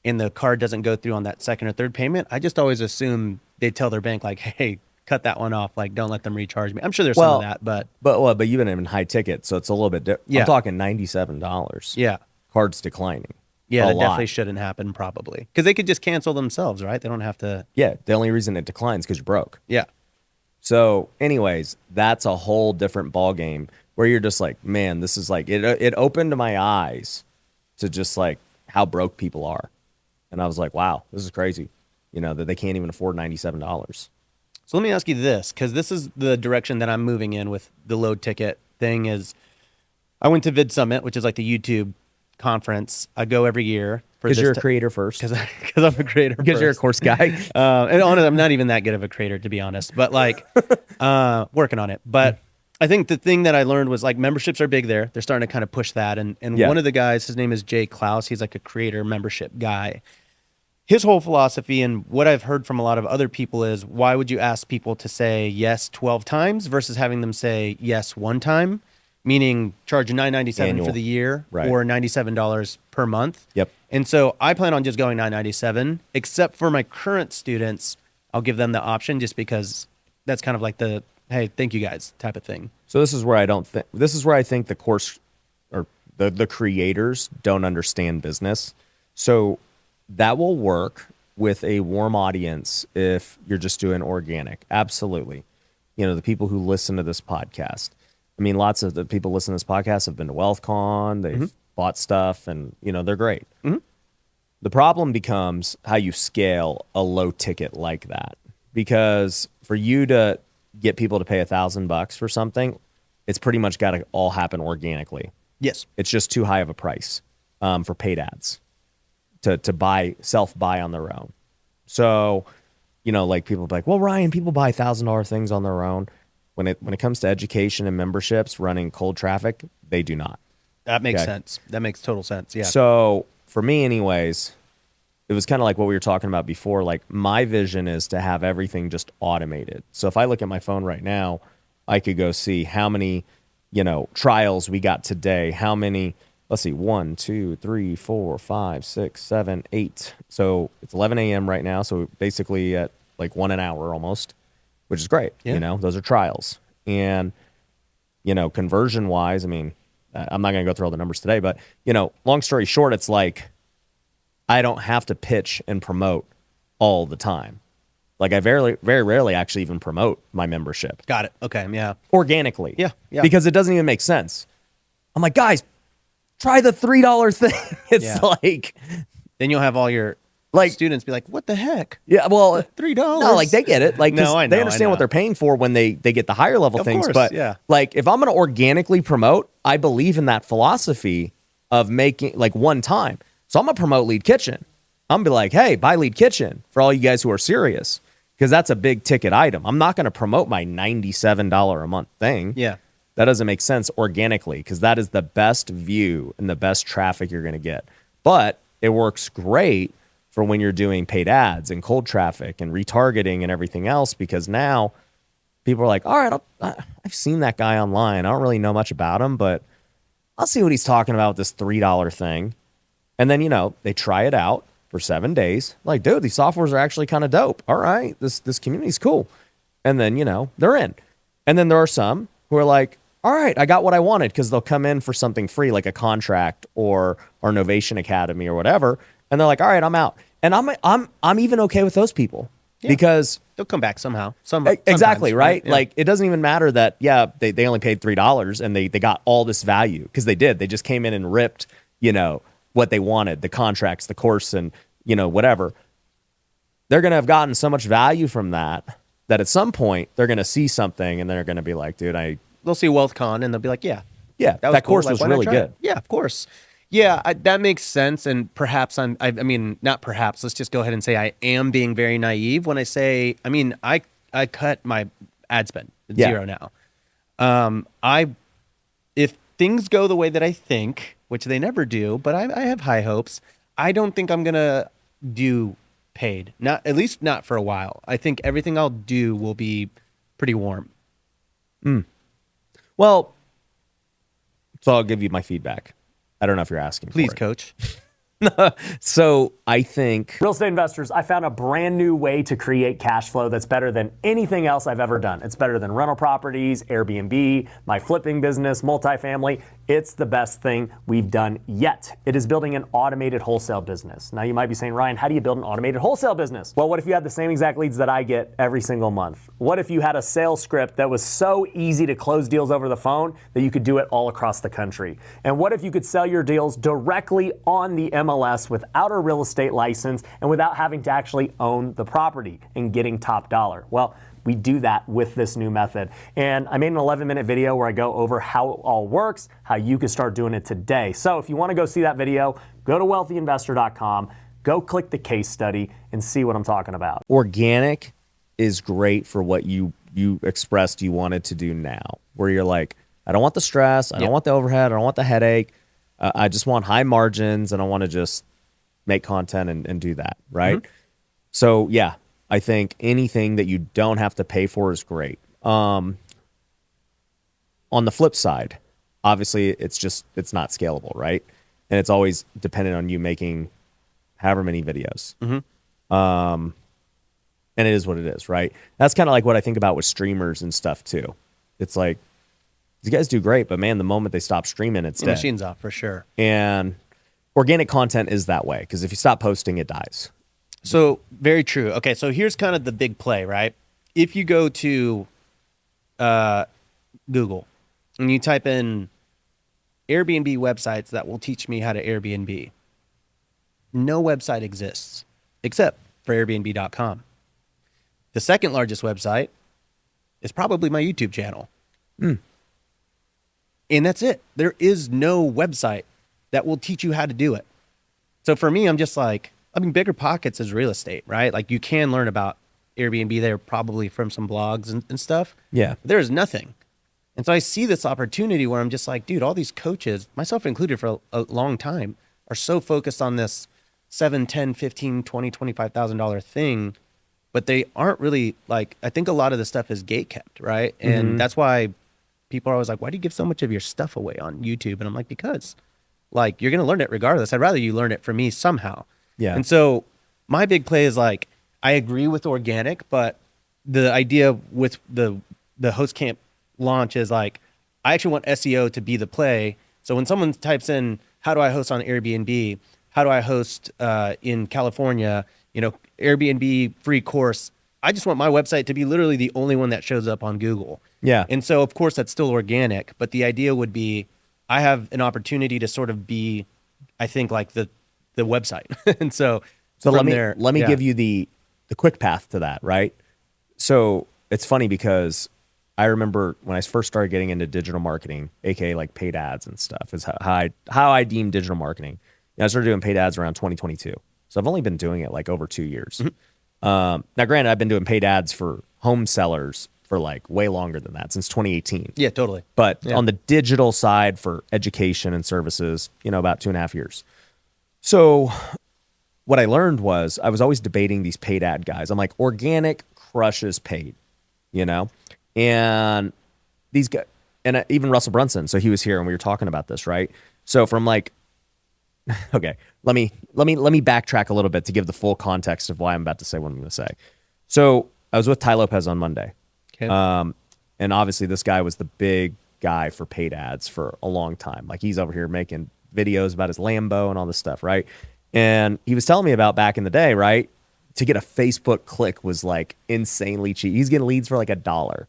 and the card doesn't go through on that second or third payment, I just always assume they tell their bank like, hey, cut that one off. Like, don't let them recharge me. I'm sure there's some of that, but you've been in high ticket, so it's a little bit different. Yeah. I'm talking $97. yeah. Cards declining. Yeah, A that lot. definitely shouldn't happen, probably. Because they could just cancel themselves, right? They don't have to. Yeah, the only reason it declines because you're broke. Yeah. So anyways, that's a whole different ball game where you're just like, man, this is like, it opened my eyes to just like how broke people are. And I was like, wow, this is crazy, that they can't even afford $97. So let me ask you this, because this is the direction that I'm moving in with the low ticket thing. Is I went to Vid Summit, which is like the YouTube conference. I go every year. Because you're a creator first. Because I'm a creator. Because you're a course guy. And honestly, I'm not even that good of a creator, to be honest. But like, working on it. But I think the thing that I learned was like memberships are big there. They're starting to kind of push that. And one of the guys, his name is Jay Klaus. He's like a creator membership guy. His whole philosophy, and what I've heard from a lot of other people, is why would you ask people to say yes 12 times versus having them say yes one time? Meaning charge $9.97 Annual. for the year, Right. or $97 per month. Yep. And so I plan on just going $9.97, except for my current students. I'll give them the option just because that's kind of like the, hey, thank you guys type of thing. So this is where I think the course or the creators don't understand business. So that will work with a warm audience if you're just doing organic. Absolutely. The people who listen to this podcast. I mean, lots of the people listening to this podcast have been to WealthCon. They've bought stuff, and they're great. The problem becomes how you scale a low ticket like that, because for you to get people to pay $1,000 for something, it's pretty much got to all happen organically. Yes. It's just too high of a price for paid ads to self-buy on their own. So, like people be like, well, Ryan, people buy $1,000 things on their own. When it comes to education and memberships running cold traffic, they do not. That makes sense. That makes total sense. Yeah. So for me anyways, it was kind of like what we were talking about before. Like my vision is to have everything just automated. So if I look at my phone right now, I could go see how many, trials we got today. How many, let's see, 1, 2, 3, 4, 5, 6, 7, 8. So it's 11 a.m. right now. So basically at like 1 hour almost, which is great. Yeah. Those are trials. And, conversion wise, I mean, I'm not going to go through all the numbers today, but, long story short, it's like, I don't have to pitch and promote all the time. Like I very rarely actually even promote my membership. Got it. Okay. Yeah. Organically. Yeah. Because it doesn't even make sense. I'm like, guys, try the $3 thing. It's like, then you'll have all your students be like, what the heck? Yeah, well, $3. No, like they get it. Like, no, I know, they understand what they're paying for when they get the higher level things. Course, but yeah. like, if I'm going to organically promote, I believe in that philosophy of making like one time. So I'm going to promote Lead Kitchen. I'm going to be like, hey, buy Lead Kitchen for all you guys who are serious. Because that's a big ticket item. I'm not going to promote my $97 a month thing. Yeah. That doesn't make sense organically because that is the best view and the best traffic you're going to get. But it works great for when you're doing paid ads and cold traffic and retargeting and everything else, because now people are like, all right, I've seen that guy online. I don't really know much about him, but I'll see what he's talking about with this $3 thing. And then, they try it out for 7 days. Like, dude, these softwares are actually kind of dope. All right, this community's cool. And then, they're in. And then there are some who are like, all right, I got what I wanted, because they'll come in for something free, like a contract or our Novation Academy or whatever. And they're like, all right, I'm out. And I'm even okay with those people because they'll come back somehow. Exactly, right? Yeah. Like, it doesn't even matter that, they only paid $3 and they got all this value, because they did. They just came in and ripped, what they wanted, the contracts, the course, and, whatever. They're going to have gotten so much value from that at some point they're going to see something and they're going to be like, dude, they'll see WealthCon and they'll be like, that course was really good. Yeah, of course. Yeah, that makes sense. And perhaps not perhaps, let's just go ahead and say I am being very naive when I say, I cut my ad spend at zero now. If things go the way that I think, which they never do, but I have high hopes, I don't think I'm going to do paid. At least not for a while. I think everything I'll do will be pretty warm. Well, so I'll give you my feedback. I don't know if you're asking Please, for it. Coach. So I think real estate investors, I found a brand new way to create cash flow that's better than anything else I've ever done. It's better than rental properties, Airbnb, my flipping business, multifamily. It's the best thing we've done yet. It is building an automated wholesale business. Now you might be saying, Ryan, how do you build an automated wholesale business? Well, what if you had the same exact leads that I get every single month? What if you had a sales script that was so easy to close deals over the phone that you could do it all across the country? And what if you could sell your deals directly on the MLS without a real estate license and without having to actually own the property and getting top dollar? Well, we do that with this new method. And I made an 11-minute video where I go over how it all works, how you can start doing it today. So if you want to go see that video, go to wealthyinvestor.com, go click the case study and see what I'm talking about. organic is great for what you expressed you wanted to do now, where you're like, I don't want the stress, I don't want the overhead, I don't want the headache, I just want high margins and I want to just make content and do that, right? Mm-hmm. So yeah, I think anything that you don't have to pay for is great. On the flip side, obviously it's not scalable, right? And it's always dependent on you making however many videos. Mm-hmm. And it is what it is, right? That's kind of like what I think about with streamers and stuff too. It's like, these guys do great, but man, the moment they stop streaming, it's dead. The machine's off for sure. And organic content is that way, because if you stop posting, it dies. So very true. Okay, so here's kind of the big play, right? If you go to Google and you type in Airbnb websites that will teach me how to Airbnb, no website exists except for Airbnb.com. The second largest website is probably my YouTube channel. And that's it. There is no website that will teach you how to do it. So for me, I'm just like, BiggerPockets is real estate, right? Like you can learn about Airbnb there probably from some blogs and stuff. Yeah. There's nothing. And so I see this opportunity where I'm just like, dude, all these coaches, myself included for a long time, are so focused on this $7, 10, 15, 20, $25,000 thing, but they aren't really like, I think a lot of the stuff is gate kept, right? And that's why people are always like, why do you give so much of your stuff away on YouTube? And I'm like, because like, you're going to learn it regardless. I'd rather you learn it from me somehow. Yeah. And so my big play is like, I agree with organic, but the idea with the host camp launch is like, I actually want SEO to be the play. So when someone types in, how do I host on Airbnb? How do I host in California? Airbnb free course. I just want my website to be literally the only one that shows up on Google. Yeah. And so, of course, that's still organic, but the idea would be I have an opportunity to sort of be, I think, like the website. And so let me give you the quick path to that, right? So it's funny because I remember when I first started getting into digital marketing, aka like paid ads and stuff, is how I deem digital marketing. I started doing paid ads around 2022. So I've only been doing it like over 2 years. Now, granted, I've been doing paid ads for home sellers for like way longer than that, since 2018. Yeah, totally. But on the digital side for education and services, about 2.5 years. So what I learned was I was always debating these paid ad guys. I'm like, organic crushes paid, and these guys, and even Russell Brunson. So he was here and we were talking about this, right? So from like, okay, let me backtrack a little bit to give the full context of why I'm about to say what I'm going to say. So I was with Ty Lopez on Monday. Okay. And obviously this guy was the big guy for paid ads for a long time. Like he's over here making videos about his Lambo and all this stuff, right? And he was telling me about back in the day, right? To get a Facebook click was like insanely cheap. He's getting leads for like $1,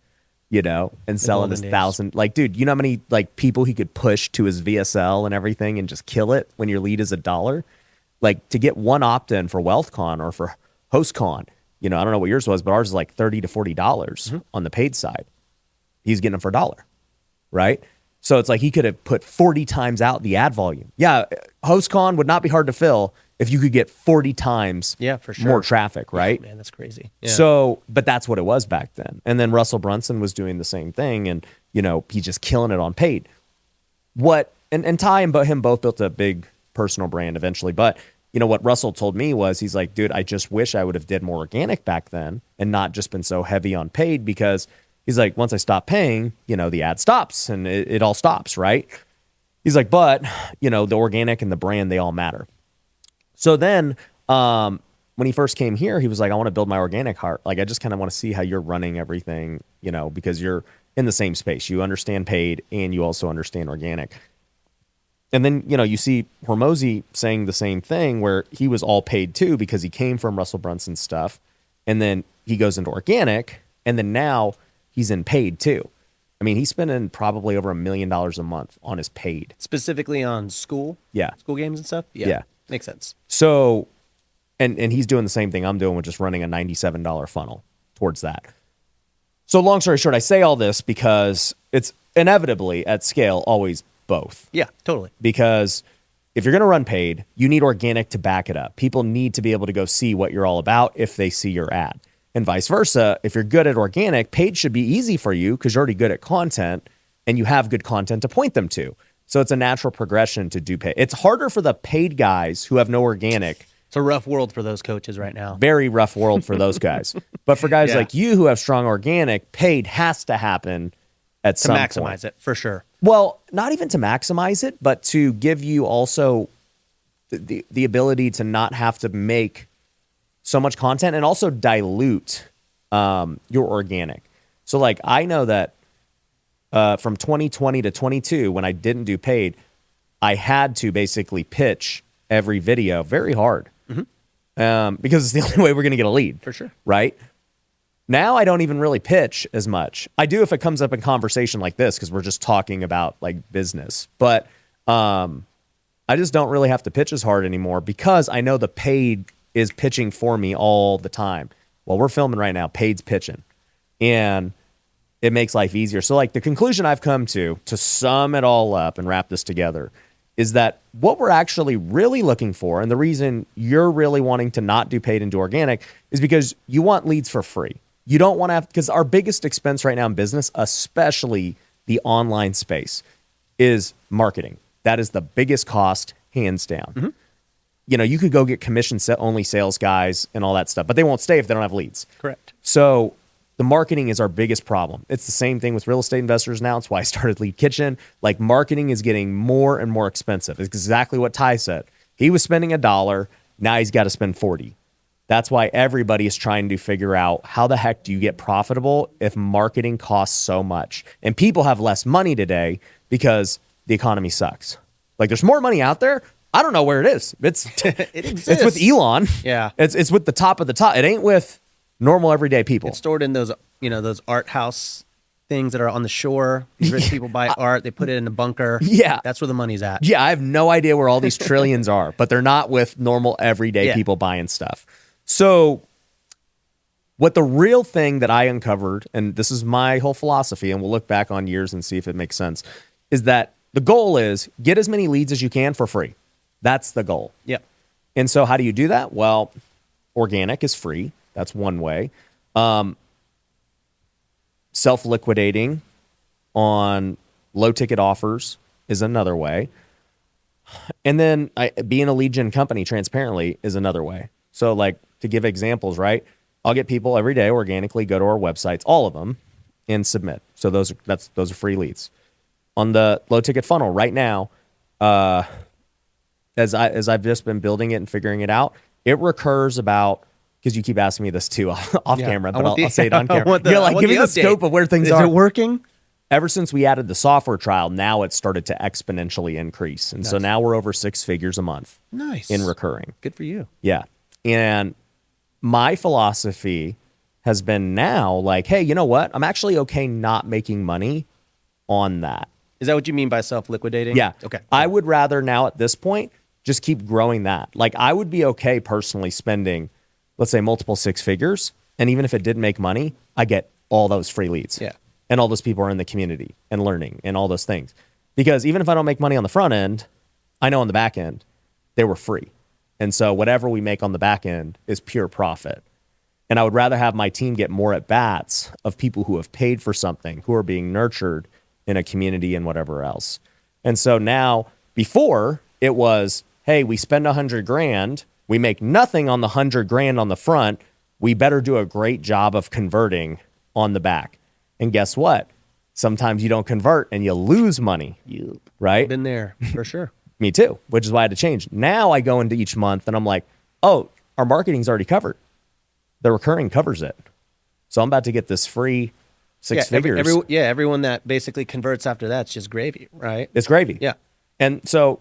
and selling his 1,000. Like, dude, you know how many like people he could push to his VSL and everything and just kill it when your lead is $1? Like to get one opt-in for WealthCon or for HostCon, I don't know what yours was, but ours is like $30 to $40 on the paid side. He's getting them for $1, right? So it's like he could have put 40 times out the ad volume. Yeah, HostCon would not be hard to fill if you could get 40 times for sure. more traffic, right? Man, that's crazy. Yeah. So, but that's what it was back then. And then Russell Brunson was doing the same thing, and he's just killing it on paid. And Ty and him both built a big personal brand eventually. But what Russell told me was, he's like, dude, I just wish I would have did more organic back then and not just been so heavy on paid, because he's like, once I stop paying, the ad stops and it all stops, right? He's like, but the organic and the brand, they all matter. So then when he first came here, he was like, I want to build my organic heart. Like, I just kind of want to see how you're running everything, because you're in the same space. You understand paid and you also understand organic. And then, you see Hormozy saying the same thing, where he was all paid too, because he came from Russell Brunson's stuff. And then he goes into organic, and then now he's in paid too. I mean, he's spending probably over $1 million a month on his paid. Specifically on school games and stuff? Yeah. Makes sense. So, and he's doing the same thing I'm doing with just running a $97 funnel towards that. So long story short, I say all this because it's inevitably at scale always both. Yeah, totally. Because if you're going to run paid, you need organic to back it up. People need to be able to go see what you're all about if they see your ad. And vice versa, if you're good at organic, paid should be easy for you because you're already good at content and you have good content to point them to. So it's a natural progression to do paid. It's harder for the paid guys who have no organic. It's a rough world for those coaches right now. Very rough world for those guys. But for guys like you who have strong organic, paid has to happen at some point. To maximize it, for sure. Well, not even to maximize it, but to give you also the ability to not have to make so much content and also dilute your organic. So like I know that from 2020 to 22, when I didn't do paid, I had to basically pitch every video very hard because it's the only way we're going to get a lead. For sure. Right? Now I don't even really pitch as much. I do if it comes up in conversation like this because we're just talking about like business. But I just don't really have to pitch as hard anymore because I know the paid is pitching for me all the time. While we're filming right now, paid's pitching. And it makes life easier. So like the conclusion I've come to sum it all up and wrap this together, is that what we're actually really looking for, and the reason you're really wanting to not do paid and do organic, is because you want leads for free. You don't want to have, because our biggest expense right now in business, especially the online space, is marketing. That is the biggest cost, hands down. you could go get commission only sales guys and all that stuff, but they won't stay if they don't have leads. Correct. So the marketing is our biggest problem. It's the same thing with real estate investors now. It's why I started Lead Kitchen. Like, marketing is getting more and more expensive. It's exactly what Ty said. He was spending $1. Now he's got to spend 40. That's why everybody is trying to figure out, how the heck do you get profitable if marketing costs so much? And people have less money today because the economy sucks. Like, there's more money out there. I don't know where it is. It exists. It's with Elon. Yeah. It's with the top of the top. It ain't with normal everyday people. It's stored in those, those art house things that are on the shore. These rich people buy art, they put it in a bunker. Yeah. That's where the money's at. Yeah, I have no idea where all these trillions are, but they're not with normal everyday people buying stuff. So what the real thing that I uncovered, and this is my whole philosophy, and we'll look back on years and see if it makes sense, is that the goal is get as many leads as you can for free. That's the goal. Yeah. And so how do you do that? Well, organic is free. That's one way. Self-liquidating on low ticket offers is another way. And then being a lead gen company transparently is another way. So, like, to give examples, right? I'll get people every day organically go to our websites, all of them, and submit. So those are free leads. On the low ticket funnel right now, as I've just been building it and figuring it out, it recurs about, because you keep asking me this too off camera, but I'll say it on camera. Give me the scope of where things are. Is it working? Ever since we added the software trial, now it's started to exponentially increase. And so now we're over 6 figures a month. Nice. In recurring. Good for you. Yeah. And my philosophy has been now like, hey, you know what? I'm actually okay not making money on that. Is that what you mean by self-liquidating? Yeah. Okay. I would rather now at this point just keep growing that. Like, I would be okay personally spending, let's say, multiple 6 figures. And even if it didn't make money, I get all those free leads. Yeah. And all those people are in the community and learning and all those things. Because even if I don't make money on the front end, I know on the back end, they were free. And so whatever we make on the back end is pure profit. And I would rather have my team get more at bats of people who have paid for something, who are being nurtured in a community and whatever else. And so now, before it was, hey, we spend $100,000, we make nothing on the $100,000 on the front, we better do a great job of converting on the back. And guess what? Sometimes you don't convert and you lose money, right? Been there for sure. Me too, which is why I had to change. Now I go into each month and I'm like, oh, our marketing's already covered. The recurring covers it. So I'm about to get this free 6 figures. Everyone that basically converts after that's just gravy, right? It's gravy. Yeah. And so,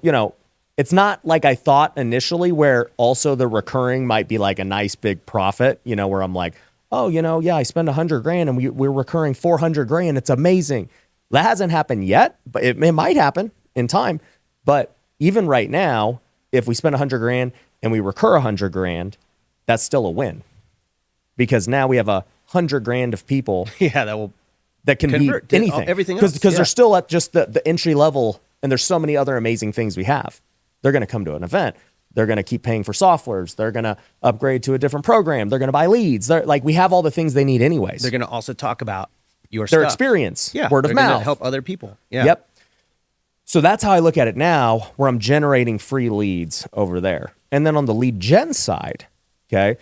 it's not like I thought initially, where also the recurring might be like a nice big profit, where I'm like, oh, I spend $100,000 and we're recurring $400,000. It's amazing. That hasn't happened yet, but it might happen in time. But even right now, if we spend $100,000 and we recur $100,000, that's still a win, because now we have $100,000 of people that can convert be anything, everything else, because they're still at just the entry level, and there's so many other amazing things we have. They're going to come to an event. They're going to keep paying for softwares. They're going to upgrade to a different program. They're going to buy leads. We have all the things they need anyways. They're going to also talk about their stuff. Experience, word of mouth, help other people. Yeah. Yep. So that's how I look at it now, where I'm generating free leads over there. And then on the lead gen side, okay,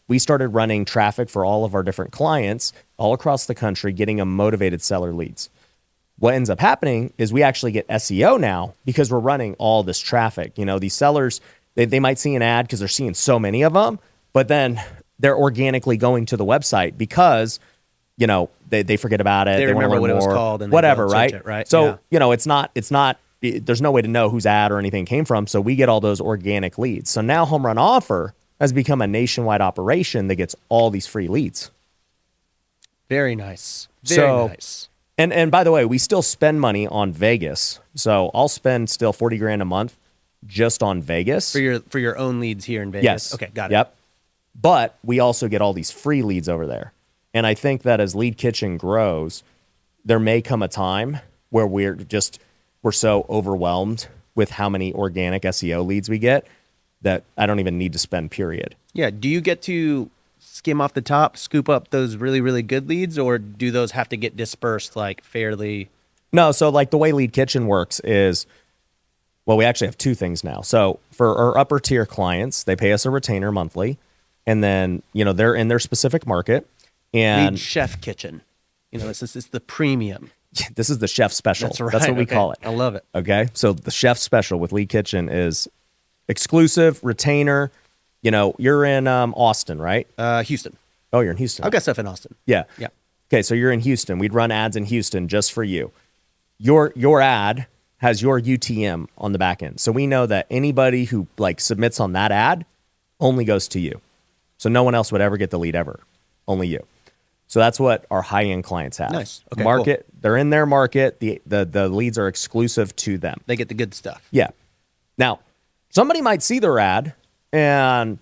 we started running traffic for all of our different clients all across the country, getting them motivated seller leads. What ends up happening is we actually get SEO now because we're running all this traffic. These sellers, they might see an ad because they're seeing so many of them, but then they're organically going to the website because, they forget about it. They remember what it was called and whatever, right? It, right? So, it's not, there's no way to know whose ad or anything came from. So we get all those organic leads. So now HomeRun Offer has become a nationwide operation that gets all these free leads. Very nice. Very nice. And by the way, we still spend money on Vegas. So I'll spend still $40,000 a month just on Vegas. For your own leads here in Vegas. Yes. Okay, got it. Yep. But we also get all these free leads over there. And I think that as Lead Kitchen grows, there may come a time where we're so overwhelmed with how many organic SEO leads we get that I don't even need to spend, period. Yeah. Do you get to skim off the top, scoop up those really, really good leads, or do those have to get dispersed fairly? No. So the way Lead Kitchen works is Well, we actually have two things now. So for our upper tier clients, they pay us a retainer monthly, and then they're in their specific market. And Lead Chef Kitchen. This is the premium. this is the chef special. That's right. That's what we Okay. call it. I love it. Okay. So the chef special with Lead Kitchen is exclusive retainer. You're in Austin, right? Houston. Oh, you're in Houston. I've got stuff in Austin. Yeah. Yeah. Okay. So you're in Houston. We'd run ads in Houston just for you. Your ad has your UTM on the back end. So we know that anybody who submits on that ad only goes to you. So no one else would ever get the lead ever. Only you. So that's what our high-end clients have. Nice. Okay, market, cool. They're in their market. The leads are exclusive to them. They get the good stuff. Yeah. Now, somebody might see their ad and,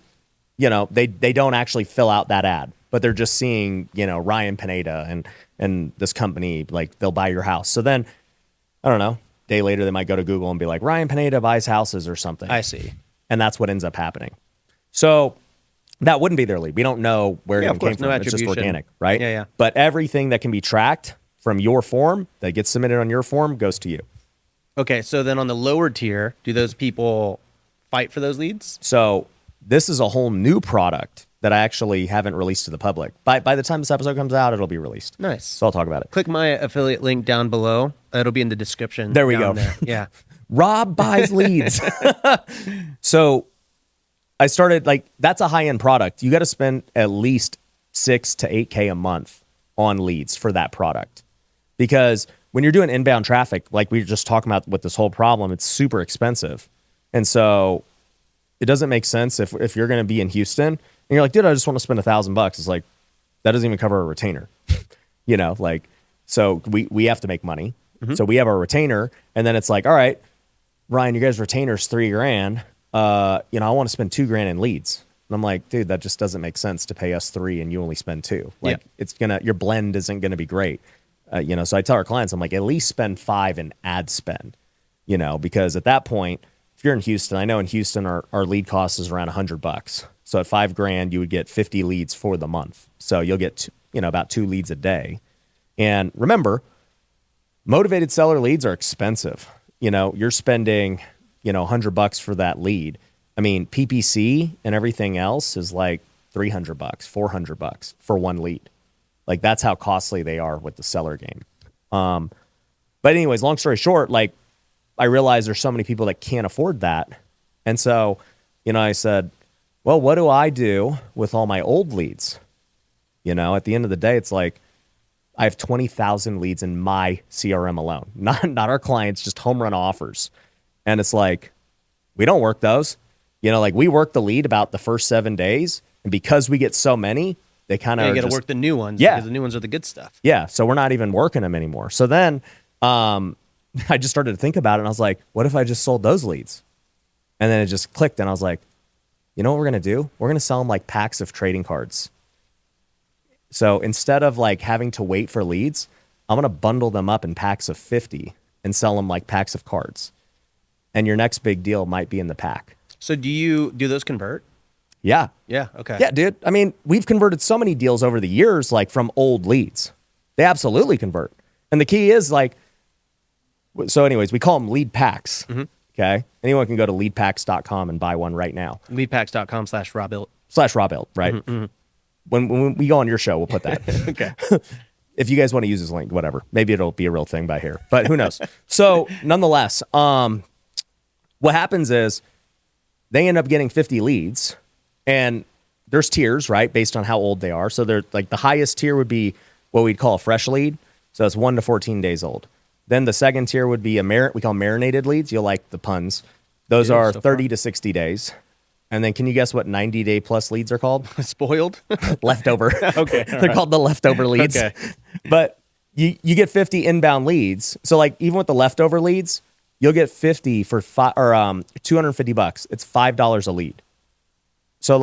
they don't actually fill out that ad, but they're just seeing, Ryan Pineda and this company, they'll buy your house. So then, I don't know, a day later, they might go to Google and be like, Ryan Pineda buys houses or something. I see. And that's what ends up happening. So that wouldn't be their lead. We don't know where it even came from. No it's just attribution. organic, right? Yeah. But everything that can be tracked from your form that gets submitted on your form goes to you. Okay, so then on the lower tier, do those people fight for those leads? So this is a whole new product that I actually haven't released to the public. By the time this episode comes out, it'll be released. Nice. So I'll talk about it. Click my affiliate link down below. It'll be in the description. There we down go. There. Yeah. Rob buys leads. So I started that's a high-end product. You got to spend at least $6,000 to $8,000 a month on leads for that product. Because when you're doing inbound traffic, like we were just talking about with this whole problem, it's super expensive. And so it doesn't make sense if you're going to be in Houston and you're like, dude, I just want to spend $1,000. It's like, that doesn't even cover a retainer. So we have to make money. Mm-hmm. So we have our retainer, and then it's like, all right, Ryan, your guys' retainer's $3,000. I want to spend $2,000 in leads. And I'm like, dude, that just doesn't make sense to pay us $3,000 and you only spend $2,000. Your blend isn't gonna be great. So I tell our clients, I'm like, at least spend $5,000 in ad spend, because at that point, if you're in Houston, I know in Houston our lead cost is around $100. So at $5,000, you would get 50 leads for the month. So you'll get about 2 leads a day. And remember, motivated seller leads are expensive. You're spending $100 for that lead. I mean, PPC and everything else is like $300, $400 for one lead. That's how costly they are with the seller game. But anyways, long story short, I realized there's so many people that can't afford that. And so, I said, well, what do I do with all my old leads? At the end of the day, it's like I have 20,000 leads in my CRM alone, not our clients, just HomeRun offers. And it's like, we don't work those. We work the lead about the first 7 days. And because we get so many, they kind of you got to work the new ones. Yeah. Because the new ones are the good stuff. Yeah. So we're not even working them anymore. So then I just started to think about it. And I was like, what if I just sold those leads? And then it just clicked. And I was like, you know what we're going to do? We're going to sell them like packs of trading cards. So instead of having to wait for leads, I'm going to bundle them up in packs of 50 and sell them like packs of cards. And your next big deal might be in the pack. So do those convert? Yeah. Yeah. Okay. Yeah, dude. I mean, we've converted so many deals over the years, from old leads. They absolutely convert. And the key is so anyways, we call them lead packs. Mm-hmm. Okay. Anyone can go to leadpacks.com and buy one right now. Leadpacks.com/Robuilt. /Robuilt, right? Mm-hmm, mm-hmm. When we go on your show, we'll put that. Okay. If you guys want to use this link, whatever. Maybe it'll be a real thing by here, but who knows? So nonetheless, what happens is they end up getting 50 leads, and there's tiers, right? Based on how old they are. So they're the highest tier would be what we'd call a fresh lead. So it's 1 to 14 days old. Then the second tier would be we call marinated leads. You'll like the puns. Those are 30 to 60 days. And then can you guess what 90-day plus leads are called? Spoiled? Leftover. Okay. They're called the leftover leads. Okay. But you get 50 inbound leads. So even with the leftover leads, you'll get 50 for $250. It's $5 a lead. So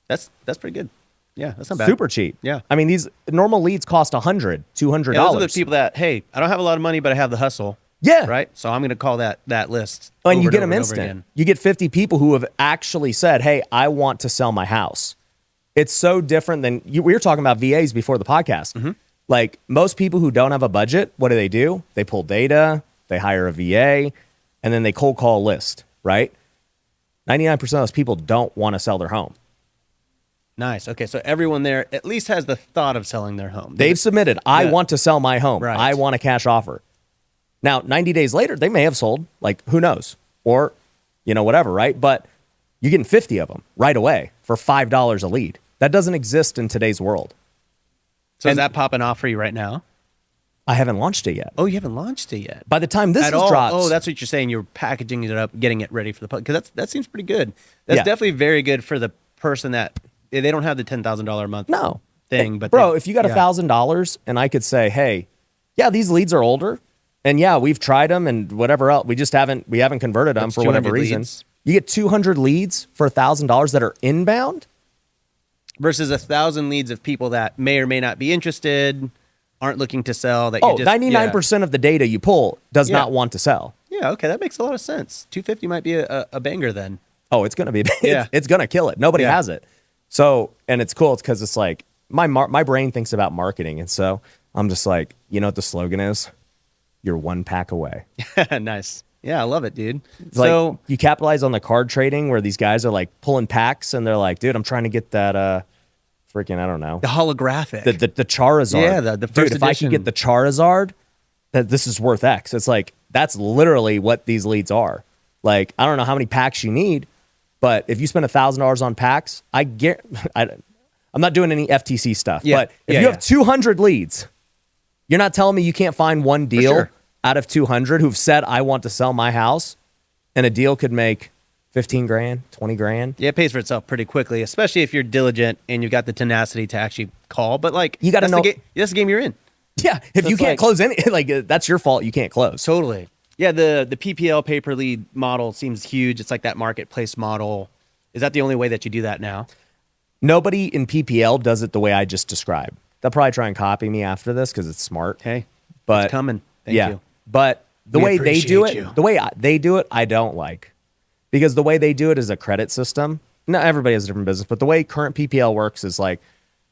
that's pretty good. Yeah, that's not bad. Super cheap. Yeah. I mean, these normal leads cost $100, $200. Yeah, those are the people that, hey, I don't have a lot of money, but I have the hustle. Yeah. Right? So I'm going to call that list. And you get them over instant. again. You get 50 people who have actually said, hey, I want to sell my house. It's so different than we were talking about VAs before the podcast. Mm-hmm. Most people who don't have a budget, what do? They pull data, they hire a VA, and then they cold call a list, right? 99% of those people don't want to sell their home. Nice. Okay, so everyone there at least has the thought of selling their home. They've submitted, I want to sell my home. Right. I want a cash offer. Now, 90 days later, they may have sold, like, who knows? Or, whatever, right? But you're getting 50 of them right away for $5 a lead. That doesn't exist in today's world. So is that popping off for you right now? I haven't launched it yet. Oh, you haven't launched it yet. By the time this drops... Oh, that's what you're saying. You're packaging it up, getting it ready for the public. Because that seems pretty good. That's Yeah. definitely very good for the person that... They don't have the $10,000 a month thing. But bro, if you got $1,000 and I could say, hey, yeah, these leads are older. And yeah, we've tried them and whatever else. We haven't converted them for whatever reason. Leads. You get 200 leads for $1,000 that are inbound. Versus 1,000 leads of people that may or may not be interested, aren't looking to sell. That you just 99% of the data you pull does not want to sell. Yeah, okay, that makes a lot of sense. 250 might be a banger then. Oh, it's going to be, it's going to kill it. Nobody has it. So, and it's cool. It's because it's like my brain thinks about marketing. And so I'm just like, you know what the slogan is? You're one pack away. Nice. Yeah, I love it, dude. So you capitalize on the card trading where these guys are like pulling packs and they're like, dude, I'm trying to get that freaking, I don't know. The holographic. The Charizard. Yeah, the first dude, if I could get the Charizard, that this is worth X. It's like, that's literally what these leads are. Like, I don't know how many packs you need, but if you spend $1,000 on packs, I'm not doing any FTC stuff. Yeah. But if you have 200 leads, you're not telling me you can't find one deal out of 200 who've said, I want to sell my house, and a deal could make 15 grand, 20 grand. Yeah, it pays for itself pretty quickly, especially if you're diligent and you've got the tenacity to actually call. But like, you got to know that's the game you're in. Yeah, if So you it's can't like- close any, like that's your fault. You can't close. Totally. Yeah, the PPL pay per lead model seems huge. It's like that marketplace model. Is that the only way that you do that now? Nobody in PPL does it the way I just described. They'll probably try and copy me after this because it's smart. Hey, but it's coming. Thank you. But the We way they do it, appreciate you. the way they do it, I don't like, because the way they do it is a credit system. Not everybody has a different business, but the way current PPL works is like,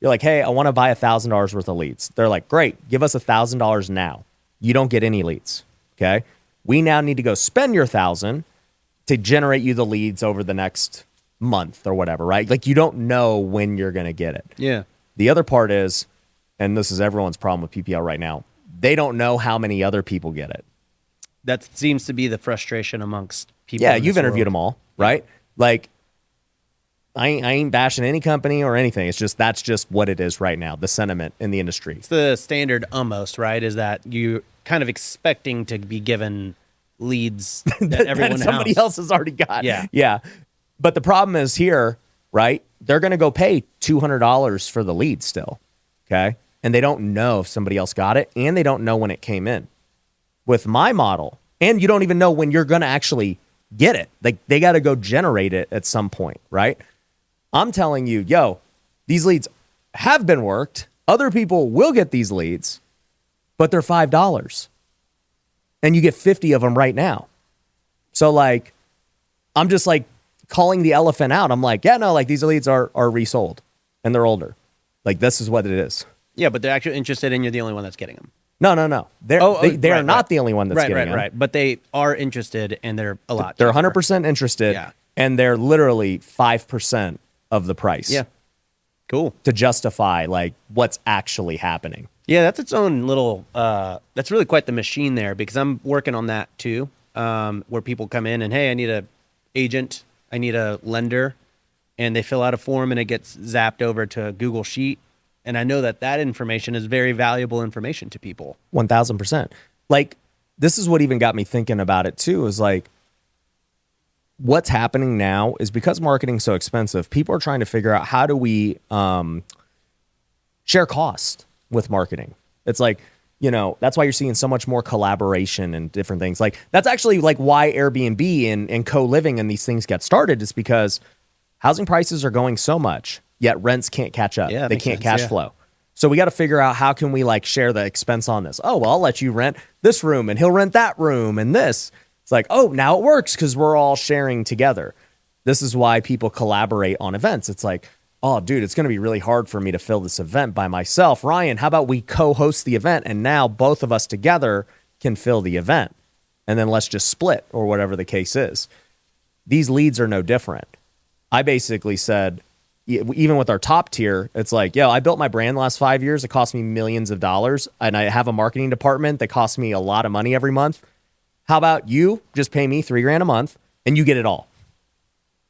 you're like, hey, I want to buy $1,000 worth of leads. They're like, great, give us $1,000 now. You don't get any leads. Okay, we now need to go spend your $1,000 to generate you the leads over the next month or whatever, right? Like, you don't know when you're going to get it. Yeah. The other part is, and this is everyone's problem with PPL right now, they don't know how many other people get it. That seems to be the frustration amongst people. Yeah, in you've this interviewed world. them all, right? Like, I ain't bashing any company or anything. It's just, that's just what it is right now, the sentiment in the industry. It's the standard almost, right? Is that you kind of expecting to be given leads that everyone somebody else has already got. Yeah. Yeah. But the problem is here, right? They're going to go pay $200 for the lead still. Okay. And they don't know if somebody else got it, and they don't know when it came in. With my model, and you don't even know when you're going to actually get it. Like, they got to go generate it at some point, right? I'm telling you, yo, these leads have been worked. Other people will get these leads, but they're $5. And you get 50 of them right now. So, like, I'm just like calling the elephant out. I'm like, yeah, no, like, these leads are resold and they're older. Like, this is what it is. Yeah, but they're actually interested, and you're the only one that's getting them. No. They are right, not the only one that's right, getting them. right. But they are interested, and they're a lot. They're cheaper. 100% interested, Yeah. and they're literally 5% of the price. Yeah. Cool. To justify like what's actually happening. Yeah, that's its own little. That's really quite the machine there, because I'm working on that too, where people come in and, hey, I need a agent, I need a lender, and they fill out a form and it gets zapped over to a Google Sheet, and I know that information is very valuable information to people. 1000%. Like, this is what even got me thinking about it too, is like, what's happening now is because marketing's so expensive, people are trying to figure out, how do we share cost with marketing? It's like, that's why you're seeing so much more collaboration and different things. Like, that's actually like why Airbnb and co-living and these things get started, is because housing prices are going so much, yet rents can't catch up. Yeah, they makes can't sense, cash flow. So we got to figure out, how can we like share the expense on this? Oh, well, I'll let you rent this room and he'll rent that room and this. It's like, oh, now it works because we're all sharing together. This is why people collaborate on events. It's like, oh, dude, it's going to be really hard for me to fill this event by myself. Ryan, how about we co-host the event, and now both of us together can fill the event? and then let's just split or whatever the case is. These leads are no different. I basically said, even with our top tier, it's like, yo, I built my brand the last 5 years. It cost me millions of dollars. And I have a marketing department that costs me a lot of money every month. How about you just pay me $3,000 a month and you get it all?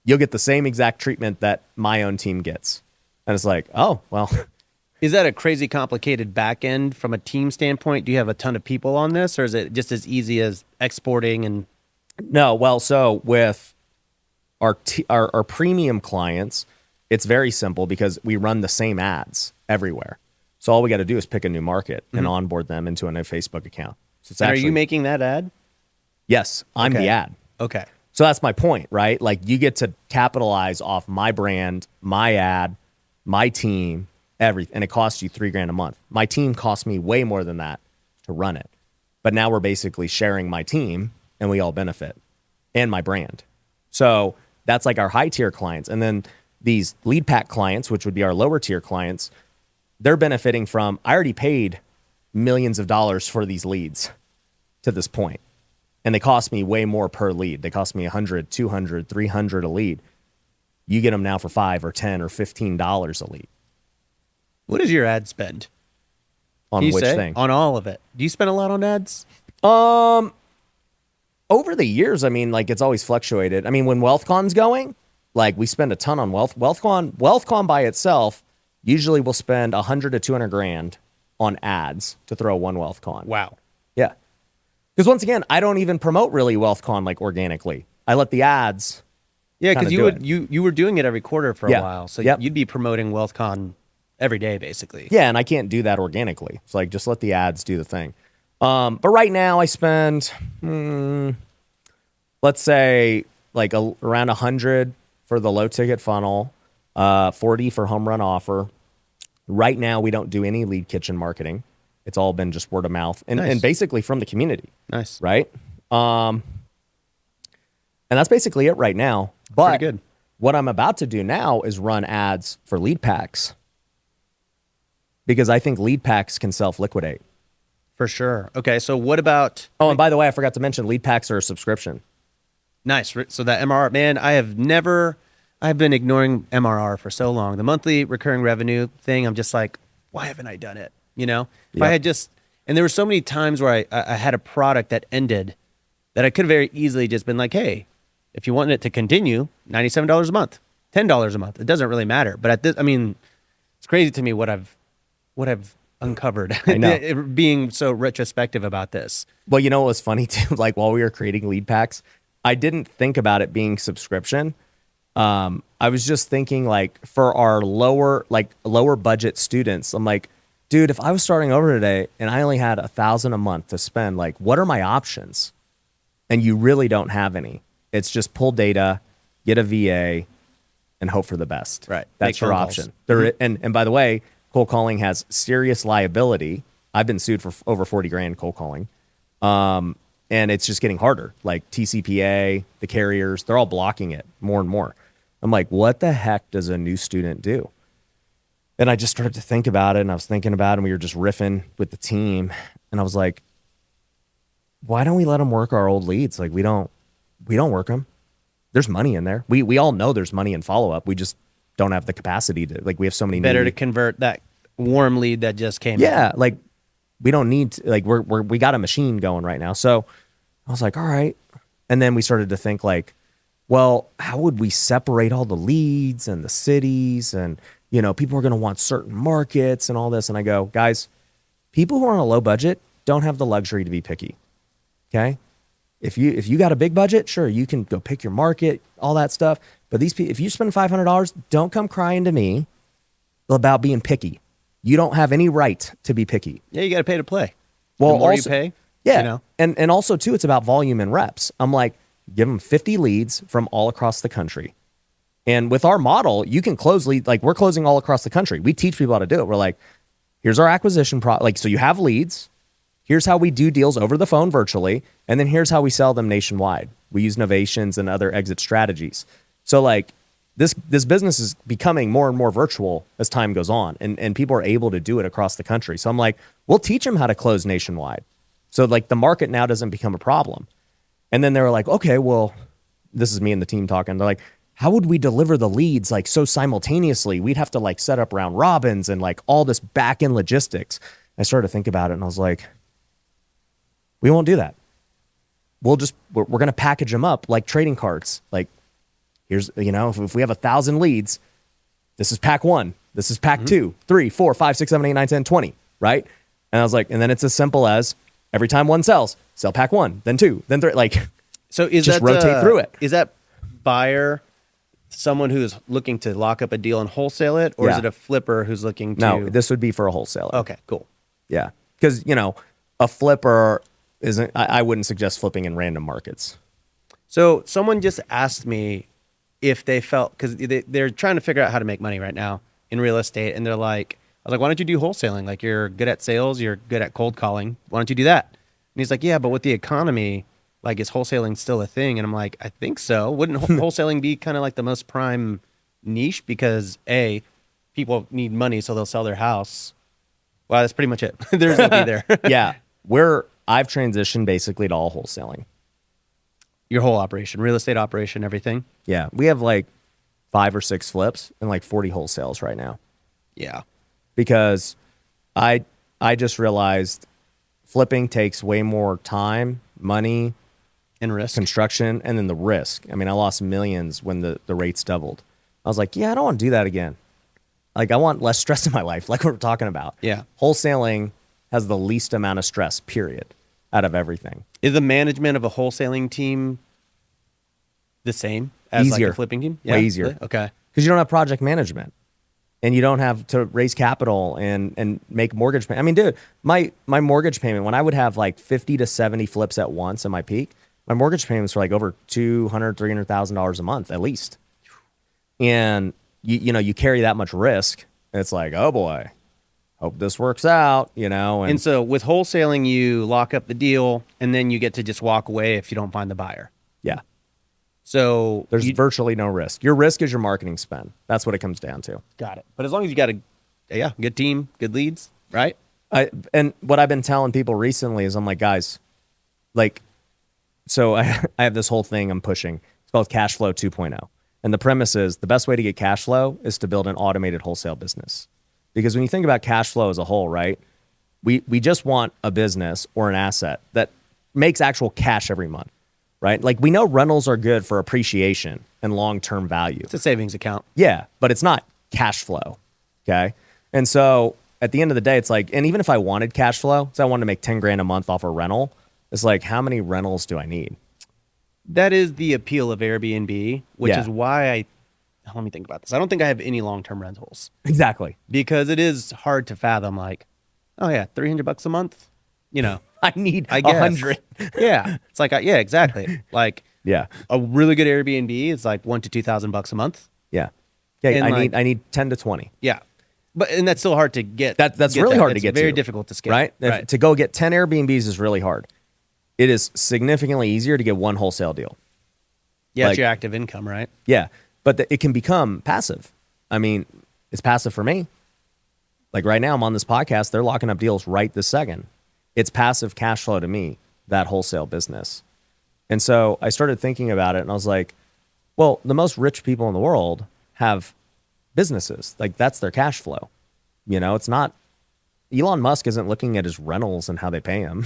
You'll get the same exact treatment that my own team gets. And it's like, oh, well. Is that a crazy complicated back end from a team standpoint? Do you have a ton of people on this, or is it just as easy as exporting and? No, well, so with our premium clients, it's very simple because we run the same ads everywhere. So all we got to do is pick a new market and onboard them into a new Facebook account. So it's And actually, are you making that ad? Yes, I'm Okay. the ad. Okay. So that's my point, right? Like you get to capitalize off my brand, my ad, my team, everything, and it costs you $3,000 a month. My team costs me way more than that to run it. But now we're basically sharing my team and we all benefit, and my brand. So that's like our high tier clients. And then these lead pack clients, which would be our lower tier clients, they're benefiting from, I already paid millions of dollars for these leads to this point. And they cost me way more per lead. They cost me $100, $200, $300 a lead. You get them now for $5 or $10 or $15 a lead. What is your ad spend? On Can you which say? thing? On all of it. Do you spend a lot on ads? Over the years, I mean, like it's always fluctuated. I mean, when WealthCon's going, like we spend a ton on WealthCon by itself, usually we'll spend 100 to 200 grand on ads to throw one WealthCon. Wow. Yeah. Because once again, I don't even promote really WealthCon like organically. I let the ads. Yeah, because kinda do you were doing it every quarter for Yeah. a while, so Yep. you'd be promoting WealthCon every day, basically. Yeah, and I can't do that organically. It's like just let the ads do the thing. But right now I spend, let's say like around 100 for the low ticket funnel, 40 for HomeRun offer. Right now we don't do any lead kitchen marketing. It's all been just word of mouth and, Nice. and basically from the community. Nice. Right? And that's basically it right now. But Pretty good. what I'm about to do now is run ads for lead packs because I think lead packs can self-liquidate. For sure. Okay, so what about... Oh, and by the way, I forgot to mention lead packs are a subscription. Nice. So that MRR, man, I've been ignoring MRR for so long. The monthly recurring revenue thing, I'm just like, why haven't I done it? You know, if I Yep. had just, and there were so many times where I had a product that ended that I could have very easily just been like, hey, if you want it to continue, $97 a month, $10 a month. It doesn't really matter. But at this, I mean, it's crazy to me what I've uncovered. I know. Being so retrospective about this. Well, you know what was funny too? Like while we were creating lead packs, I didn't think about it being subscription. I was just thinking like for our lower budget students, I'm like, dude, if I was starting over today and I only had $1,000 a month to spend, like, what are my options? And you really don't have any. It's just pull data, get a VA, and hope for the best. Right. That's Make your phone option. calls. There, and by the way, cold calling has serious liability. I've been sued for over 40 grand cold calling. And it's just getting harder. Like TCPA, the carriers, they're all blocking it more and more. I'm like, what the heck does a new student do? And I just started to think about it, and I was thinking about it, and we were just riffing with the team. And I was like, why don't we let them work our old leads? Like we don't work them. There's money in there. We all know there's money in follow-up. We just don't have the capacity to, like we have so many Better new- to convert that warm lead that just came in. Yeah, like we don't need to, like we got a machine going right now. So I was like, all right. And then we started to think like, well, how would we separate all the leads and the cities and, you know, people are going to want certain markets and all this. And I go, guys, people who are on a low budget don't have the luxury to be picky. Okay. If you got a big budget, sure, you can go pick your market, all that stuff. But these people, if you spend $500, don't come crying to me about being picky. You don't have any right to be picky. Yeah, you got to pay to play. Well, the more also, you pay, yeah, you know. and also too, it's about volume and reps. I'm like, give them 50 leads from all across the country, and with our model, you can close leads. Like we're closing all across the country. We teach people how to do it. We're like, here's our acquisition like so you have leads. Here's how we do deals over the phone virtually, and then here's how we sell them nationwide. We use Novations and other exit strategies. So like this business is becoming more and more virtual as time goes on, and people are able to do it across the country. So I'm like, we'll teach them how to close nationwide. So like the market now doesn't become a problem. And then they were like, okay, well, this is me and the team talking. They're like, how would we deliver the leads like so simultaneously? We'd have to like set up round robins and like all this back end logistics. I started to think about it and I was like, we won't do that. We're going to package them up like trading cards. Like, here's, if we have 1,000 leads, this is pack 1. This is pack 2, 3, 4, 5, 6, 7, 8, 9, 10, 20, right? And I was like, and then it's as simple as every time one sells, sell pack 1, then 2, then 3. Like, so is just that rotate through it. Is that buyer someone who's looking to lock up a deal and wholesale it, or is Yeah. it a flipper who's looking to? No, this would be for a wholesaler. Okay, cool. Yeah. Because, a flipper isn't, I wouldn't suggest flipping in random markets. So someone just asked me if they felt, because they're trying to figure out how to make money right now in real estate, and they're like, I was like, why don't you do wholesaling? Like, you're good at sales, you're good at cold calling. Why don't you do that? And he's like, yeah, but with the economy, like, is wholesaling still a thing? And I'm like, I think so. Wouldn't wholesaling be kind of like the most prime niche? Because A, people need money, so they'll sell their house. Wow, that's pretty much it. There's no be there. Yeah. I've transitioned basically to all wholesaling. Your whole operation, real estate operation, everything. Yeah. We have like 5 or 6 flips and like 40 wholesales right now. Yeah. Because I just realized flipping takes way more time, money, And risk. construction, and then the risk. I mean, I lost millions when the rates doubled. I was like, yeah, I don't want to do that again. Like, I want less stress in my life, like we're talking about. Yeah. Wholesaling has the least amount of stress, period, out of everything. Is the management of a wholesaling team the same as Easier. like a flipping team? Way easier. Really? Okay. Because you don't have project management. And you don't have to raise capital and make mortgage payment. I mean, dude, my mortgage payment, when I would have like 50 to 70 flips at once at my peak, my mortgage payments were like over $200,000, $300,000 a month at least. And you carry that much risk. It's like, oh boy, hope this works out, And so with wholesaling, you lock up the deal and then you get to just walk away if you don't find the buyer. yeah, So there's virtually no risk. Your risk is your marketing spend. That's what it comes down to. got it. But as long as you got a good team, good leads, right? And what I've been telling people recently is I'm like, guys, like, so I have this whole thing I'm pushing. It's called CashFlow 2.0. And the premise is the best way to get cash flow is to build an automated wholesale business. Because when you think about cash flow as a whole, right, we just want a business or an asset that makes actual cash every month, right? Like, we know rentals are good for appreciation and long-term value. It's a savings account. Yeah, but it's not cash flow, okay? And so at the end of the day, it's like, and even if I wanted cash flow, so I wanted to make 10 grand a month off a rental, it's like, how many rentals do I need? That is the appeal of Airbnb, which Yeah. is why let me think about this. I don't think I have any long-term rentals Exactly. because it is hard to fathom, like, oh yeah, $300 a month, I need I guess. 100. Yeah. It's like, yeah, exactly. Like Yeah. a really good Airbnb is like $1,000 to $2,000 a month. Yeah. Yeah, And I need 10 to 20. Yeah. And that's still hard to get. That's really hard to It's get very to. difficult to scale. Right? To go get 10 Airbnbs is really hard. It is significantly easier to get one wholesale deal. Yeah, like- it's your active income, right? Yeah. But it can become passive. I mean, it's passive for me. Like right now, I'm on this podcast. They're locking up deals right this second. It's passive cash flow to me, that wholesale business. And so I started thinking about it and I was like, well, the most rich people in the world have businesses. Like, that's their cash flow. It's not, Elon Musk isn't looking at his rentals and how they pay him.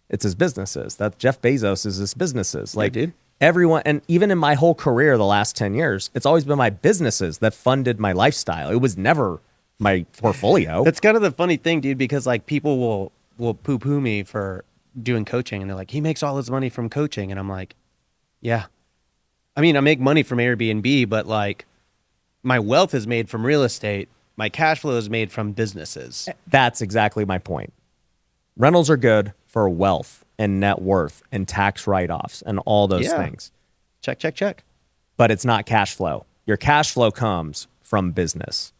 It's his businesses. That Jeff Bezos is his businesses. Like, dude. Everyone, and even in my whole career, the last 10 years, it's always been my businesses that funded my lifestyle. It was never my portfolio. That's kind of the funny thing, dude, because like people will poo-poo me for doing coaching and they're like, he makes all his money from coaching. And I'm like, yeah. I mean, I make money from Airbnb, but like my wealth is made from real estate. My cash flow is made from businesses. That's exactly my point. Rentals are good for wealth and net worth and tax write-offs and all those Yeah. things. Check, check, check. But it's not cash flow. Your cash flow comes from business.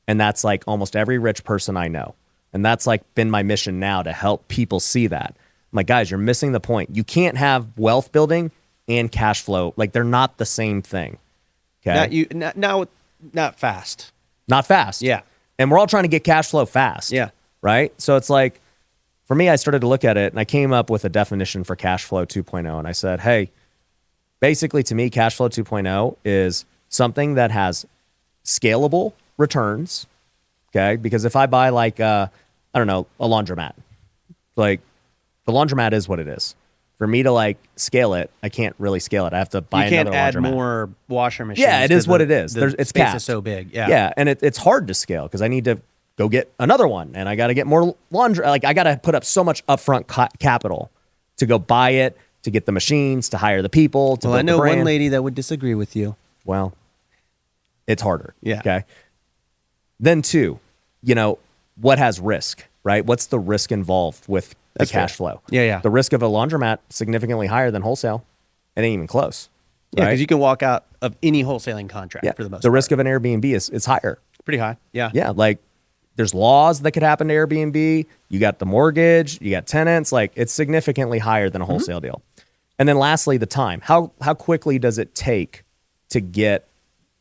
And that's like almost every rich person I know. And that's like been my mission now, to help people see that. I'm like, guys, you're missing the point. You can't have wealth building and cash flow. Like, they're not the same thing. Okay. Not fast. Not fast. Yeah. And we're all trying to get cash flow fast. Yeah. Right. So it's like, for me, I started to look at it and I came up with a definition for CashFlow 2.0. And I said, hey, basically to me, CashFlow 2.0 is something that has scalable returns. Okay. Because if I buy like, I don't know, a laundromat, like the laundromat is what it is. For me to like scale it, I can't really scale it. I have to buy another laundromat. You can't add more washer machines. Yeah, it is what it is. It's space capped. is so big. Yeah. Yeah. And it's hard to scale because I need to go get another one and I got to get more laundry. Like I got to put up so much upfront capital to go buy it, to get the machines, to hire the people, to build I know the brand. one lady that would disagree with you. Well, it's harder. Yeah. Okay. Then two, what has risk, right? What's the risk involved with the cash flow? Yeah. The risk of a laundromat significantly higher than wholesale. It ain't even close. Yeah, right? because you can walk out of any wholesaling contract for the most part. The risk of an Airbnb is higher. Pretty high. Yeah. Yeah. Like there's laws that could happen to Airbnb. You got the mortgage, you got tenants. Like it's significantly higher than a wholesale deal. And then lastly, the time. How quickly does it take to get,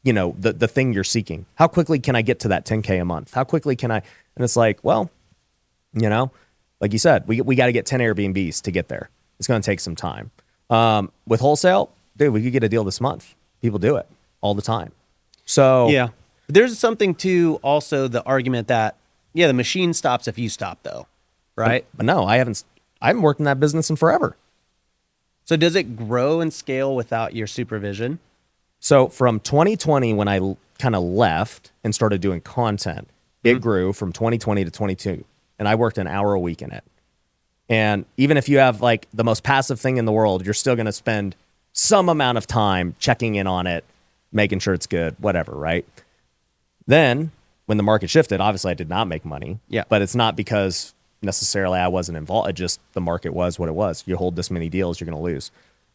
the thing you're seeking? How quickly can I get to that 10K a month? How quickly can I? And it's like, well, like you said, we got to get 10 Airbnbs to get there. It's going to take some time. With wholesale, dude, we could get a deal this month. People do it all the time. So yeah, there's something to also the argument that, the machine stops if you stop though, right? But no, I haven't worked in that business in forever. So does it grow and scale without your supervision? So from 2020, when I kind of left and started doing content, it grew from 2020 to 22. And I worked an hour a week in it. And even if you have like the most passive thing in the world, you're still going to spend some amount of time checking in on it, making sure it's good, whatever, right? Then when the market shifted, obviously I did not make money. Yeah. But it's not because necessarily I wasn't involved. It just the market was what it was. You hold this many deals, you're going to lose.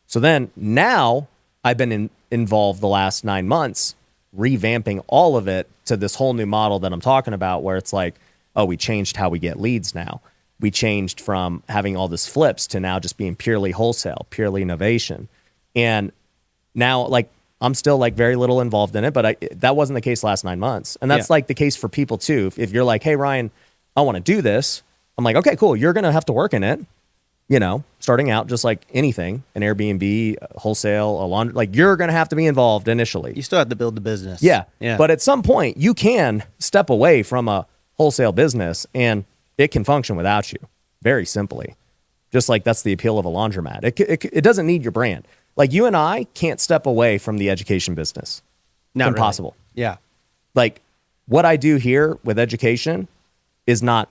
So then now I've been involved the last 9 months revamping all of it to this whole new model that I'm talking about where it's like, oh, we changed how we get leads now. We changed from having all this flips to now just being purely wholesale, purely Novation. And now like I'm still like very little involved in it, but that wasn't the case last 9 months. And that's like the case for people too. If you're like, hey, Ryan, I want to do this. I'm like, okay, cool. You're going to have to work in it, starting out just like anything, an Airbnb, wholesale, a laundry, like you're going to have to be involved initially. You still have to build the business. Yeah. But at some point you can step away from a wholesale business and it can function without you very simply. Just like that's the appeal of a laundromat. It doesn't need your brand. Like you and I can't step away from the education business. Not it's impossible. Really. Yeah. Like what I do here with education is not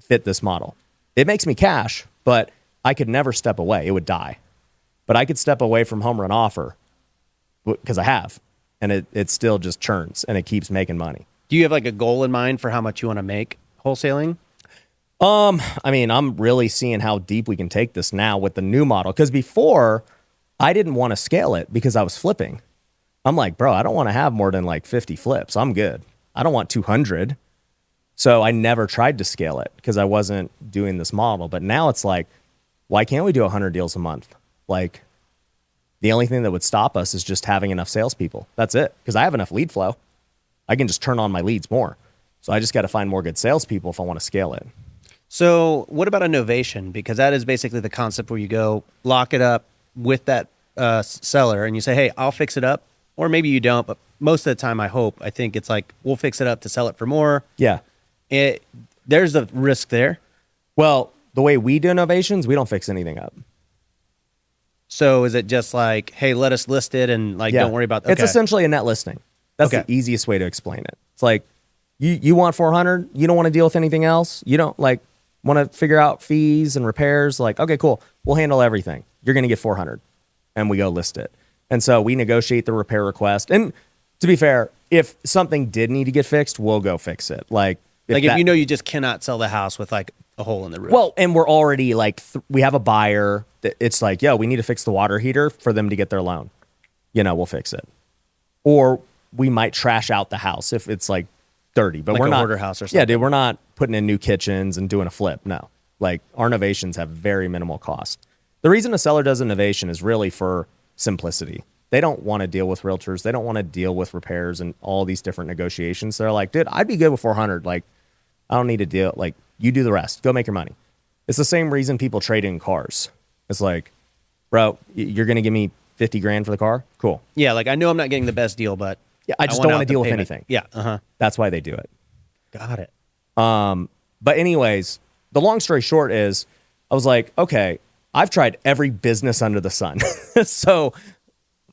fit this model. It makes me cash, but I could never step away. It would die. But I could step away from HomeRun offer because I have, and it still just churns and it keeps making money. Do you have like a goal in mind for how much you want to make wholesaling? I mean, I'm really seeing how deep we can take this now with the new model. Because before, I didn't want to scale it because I was flipping. I'm like, bro, I don't want to have more than like 50 flips. I'm good. I don't want 200. So I never tried to scale it because I wasn't doing this model. But now it's like, why can't we do 100 deals a month? Like, the only thing that would stop us is just having enough salespeople. That's it. Because I have enough lead flow. I can just turn on my leads more. So I just got to find more good salespeople if I want to scale it. So what about a novation? Because that is basically the concept where you go lock it up with that seller and you say, hey, I'll fix it up. Or maybe you don't, but most of the time I think it's like, we'll fix it up to sell it for more. Yeah. There's a risk there. Well, the way we do innovations, we don't fix anything up. So is it just like, hey, let us list it and like, don't worry about that? It's essentially a net listing. That's the easiest way to explain it. It's like, you want 400, you don't want to deal with anything else. You don't like want to figure out fees and repairs. Like, okay, cool. We'll handle everything. You're going to get 400 and we go list it. And so we negotiate the repair request. And to be fair, if something did need to get fixed, we'll go fix it. Like if you just cannot sell the house with like a hole in the roof. Well, and we're already like, we have a buyer that it's like, we need to fix the water heater for them to get their loan. We'll fix it. Or we might trash out the house if it's like dirty, but like we're a not hoarder house or something. Yeah, dude, we're not putting in new kitchens and doing a flip. No, like our innovations have very minimal cost. The reason a seller does innovation is really for simplicity. They don't want to deal with realtors. They don't want to deal with repairs and all these different negotiations. They're like, dude, I'd be good with 400. Like, I don't need to deal. Like, you do the rest. Go make your money. It's the same reason people trade in cars. It's like, bro, you're going to give me 50 grand for the car? Cool. Yeah, like I know I'm not getting the best deal, but Yeah, I just don't want to out the deal with payment. anything. Yeah, That's why they do it. got it. But anyways, the long story short is I was like, okay, I've tried every business under the sun. So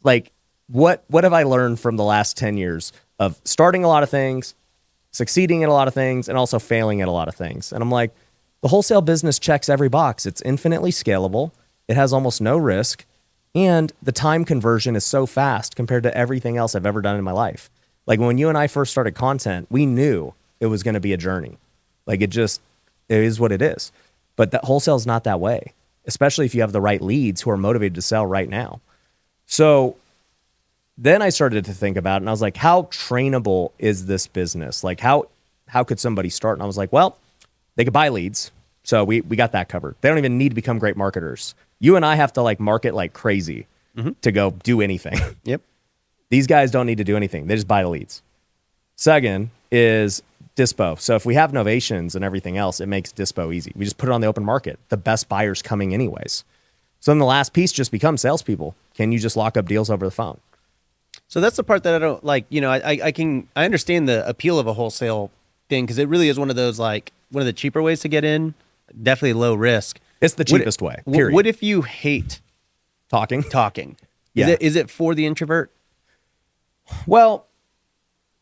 like what have I learned from the last 10 years of starting a lot of things, succeeding at a lot of things, and also failing at a lot of things? And I'm like, the wholesale business checks every box. It's infinitely scalable. It has almost no risk. And the time conversion is so fast compared to everything else I've ever done in my life. Like when you and I first started content, we knew it was going to be a journey. Like it is what it is. But that wholesale is not that way, especially if you have the right leads who are motivated to sell right now. So then I started to think about it, and I was like, how trainable is this business? Like how could somebody start? And I was like, well, they could buy leads. So we got that covered. They don't even need to become great marketers. You and I have to like market like crazy to go do anything. Yep. These guys don't need to do anything. They just buy the leads. Second is dispo. So if we have novations and everything else, it makes dispo easy. We just put it on the open market. The best buyer's coming anyways. So then the last piece just becomes salespeople. Can you just lock up deals over the phone? So that's the part that I don't like. You know, I understand the appeal of a wholesale thing because it really is one of those like one of the cheaper ways to get in. Definitely low risk. It's the cheapest way, period. What if you hate Talking? Yeah. Is it for the introvert? Well,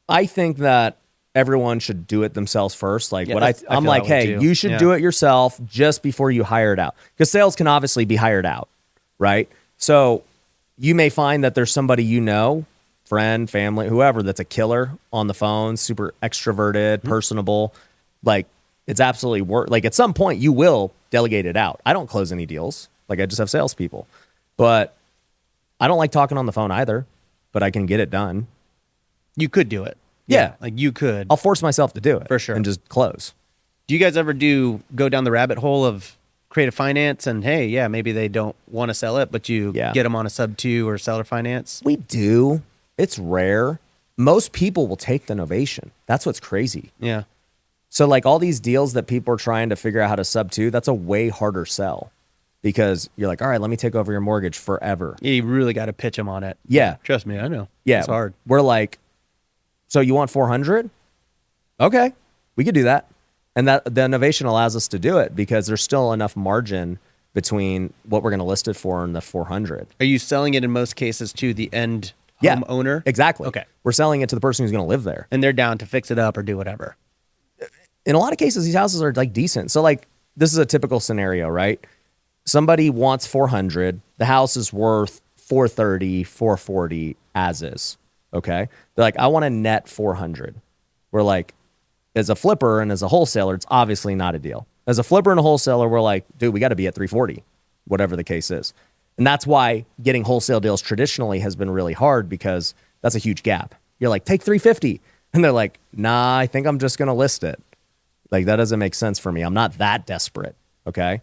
I think that everyone should do it themselves first. Like Yeah, what I I'm feel like, that way hey, too. you should Yeah. do it yourself just before you hire it out. Because sales can obviously be hired out, right? So you may find that there's somebody you know, friend, family, whoever, that's a killer on the phone, super extroverted, personable. Like it's absolutely like at some point you will delegate it out. I don't close any deals. Like I just have salespeople. But I don't like talking on the phone either, but I can get it done. You could do it. Yeah. Like you could. I'll force myself to do it. For sure. And just close. Do you guys ever go down the rabbit hole of creative finance and hey, yeah, maybe they don't want to sell it, but you get them on a sub 2 or seller finance? We do. It's rare. Most people will take the novation. That's what's crazy. Yeah. So like all these deals that people are trying to figure out how to sub to, that's a way harder sell because you're like, all right, let me take over your mortgage forever. Yeah, you really got to pitch them on it. Yeah. Trust me, I know. Yeah. It's hard. We're like, so you want 400? Okay, we could do that. And that the innovation allows us to do it because there's still enough margin between what we're going to list it for and the 400. Are you selling it in most cases to the end homeowner? Exactly. Okay. We're selling it to the person who's going to live there. And they're down to fix it up or do whatever. In a lot of cases, these houses are like decent. So like this is a typical scenario, right? Somebody wants 400. The house is worth 430, 440 as is. Okay. They're like, I want a net 400. We're like, as a flipper and as a wholesaler, it's obviously not a deal. As a flipper and a wholesaler, we're like, dude, we got to be at 340, whatever the case is. And that's why getting wholesale deals traditionally has been really hard because that's a huge gap. You're like, take 350. And they're like, nah, I think I'm just going to list it. Like, that doesn't make sense for me. I'm not that desperate. Okay.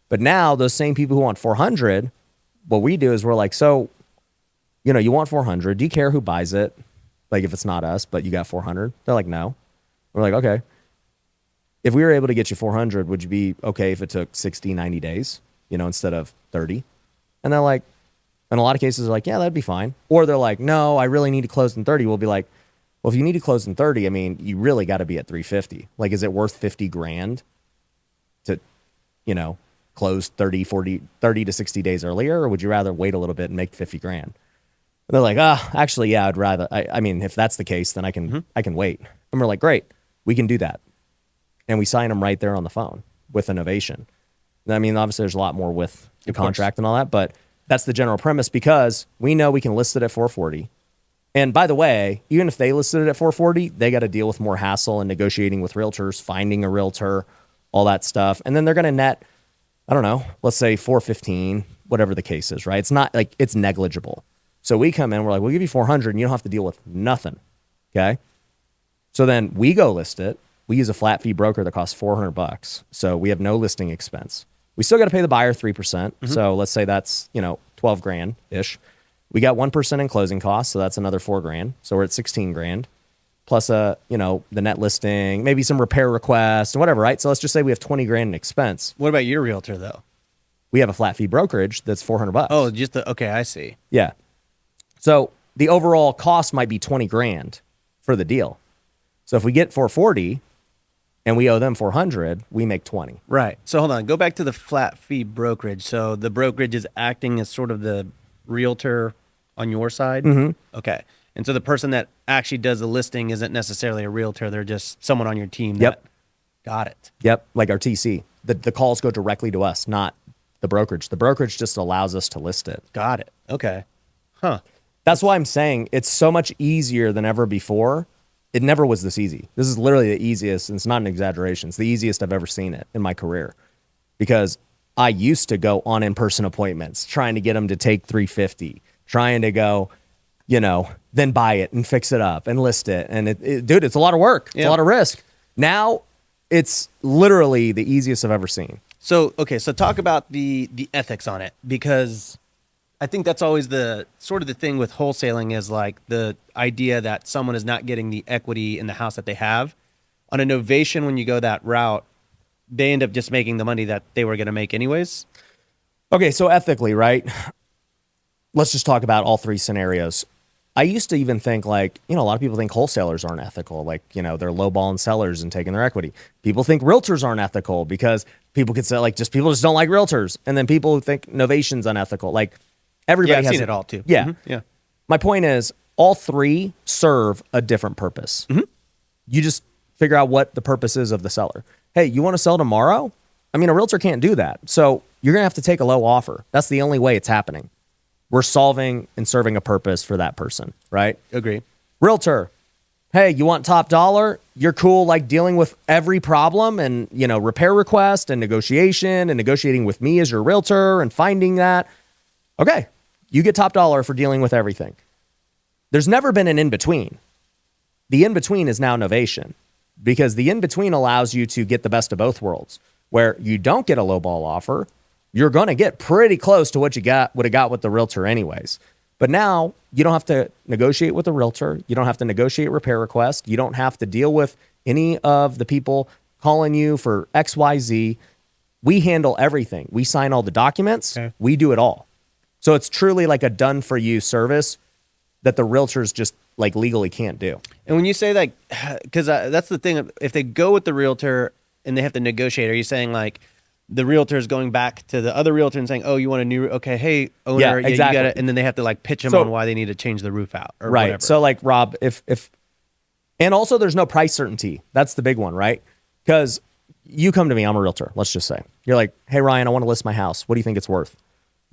But now those same people who want 400, what we do is we're like, so, you know, you want 400. Do you care who buys it? Like if it's not us, but you got 400. They're like, no. We're like, okay. If we were able to get you 400, would you be okay if it took 60, 90 days, you know, instead of 30? And they're like, in a lot of cases, they're like, yeah, that'd be fine. Or they're like, no, I really need to close in 30. We'll be like, well, if you need to close in 30, I mean, you really got to be at 350. Like, is it worth 50 grand to, you know, close 30 to 60 days earlier? Or would you rather wait a little bit and make 50 grand? And they're like, actually, yeah, I'd rather, I mean, if that's the case, then I can wait. And we're like, great, we can do that. And we sign them right there on the phone with innovation. I mean, obviously there's a lot more with the contract and all that, but that's the general premise because we know we can list it at 440. And by the way, even if they listed it at 440, they got to deal with more hassle and negotiating with realtors, finding a realtor, all that stuff. And then they're going to net, I don't know, let's say 415, whatever the case is, right? It's not like it's negligible. So we come in, we're like, we'll give you 400 and you don't have to deal with nothing. Okay. So then we go list it. We use a flat fee broker that costs $400. So we have no listing expense. We still got to pay the buyer 3%. So let's say that's, you know, 12 grand ish. We got 1% in closing costs. So that's another 4 grand. So we're at 16 grand. plus the net listing, maybe some repair requests and whatever, right? So let's just say we have 20 grand in expense. What about your realtor though? We have a flat fee brokerage that's $400. Oh, okay, I see. Yeah. So the overall cost might be 20 grand for the deal. So if we get 440 and we owe them 400, we make 20. Right. So hold on, go back to the flat fee brokerage. So the brokerage is acting as sort of the realtor on your side? Mm-hmm. Okay. And so the person that actually does the listing isn't necessarily a realtor. They're just someone on your team. Yep. Got it. Yep. Like our TC. The calls go directly to us, not the brokerage. The brokerage just allows us to list it. Got it. Okay. Huh. That's why I'm saying it's so much easier than ever before. It never was this easy. This is literally the easiest, and it's not an exaggeration. It's the easiest I've ever seen it in my career, because I used to go on in-person appointments, trying to get them to take 350, trying to go, then buy it and fix it up and list it. And dude, it's a lot of work. It's a lot of risk. Now it's literally the easiest I've ever seen. So, okay. So talk about the ethics on it, because I think that's always the sort of the thing with wholesaling, is like the idea that someone is not getting the equity in the house that they have. On a Novation, when you go that route, they end up just making the money that they were going to make anyways. Okay. So ethically, right? Let's just talk about all three scenarios. I used to even think a lot of people think wholesalers aren't ethical. They're lowballing sellers and taking their equity. People think realtors aren't ethical because people could say people just don't like realtors. And then people think Novation's unethical. Everybody I've has seen it all too. Yeah. Mm-hmm. Yeah. My point is all three serve a different purpose. Mm-hmm. You just figure out what the purpose is of the seller. Hey, you want to sell tomorrow? I mean, a realtor can't do that. So you're going to have to take a low offer. That's the only way it's happening. We're solving and serving a purpose for that person, right? Agree. Realtor, hey, you want top dollar? You're cool dealing with every problem and, repair request and negotiation and negotiating with me as your realtor and finding that. Okay, you get top dollar for dealing with everything. There's never been an in-between. The in-between is now Novation, because the in-between allows you to get the best of both worlds, where you don't get a lowball offer. You're going to get pretty close to what you would have got with the realtor anyways. But now you don't have to negotiate with the realtor. You don't have to negotiate repair requests. You don't have to deal with any of the people calling you for XYZ. We handle everything. We sign all the documents. Okay. We do it all. So it's truly like a done for you service that the realtors just legally can't do. And when you say because that's the thing, if they go with the realtor and they have to negotiate, are you saying the realtor is going back to the other realtor and saying, "Oh, you want a new? Okay, hey owner, yeah, exactly. You got it," and then they have to pitch them on why they need to change the roof out, or right? Whatever. So Rob, if and also there's no price certainty. That's the big one, right? Because you come to me, I'm a realtor. Let's just say you're like, "Hey Ryan, I want to list my house. What do you think it's worth?"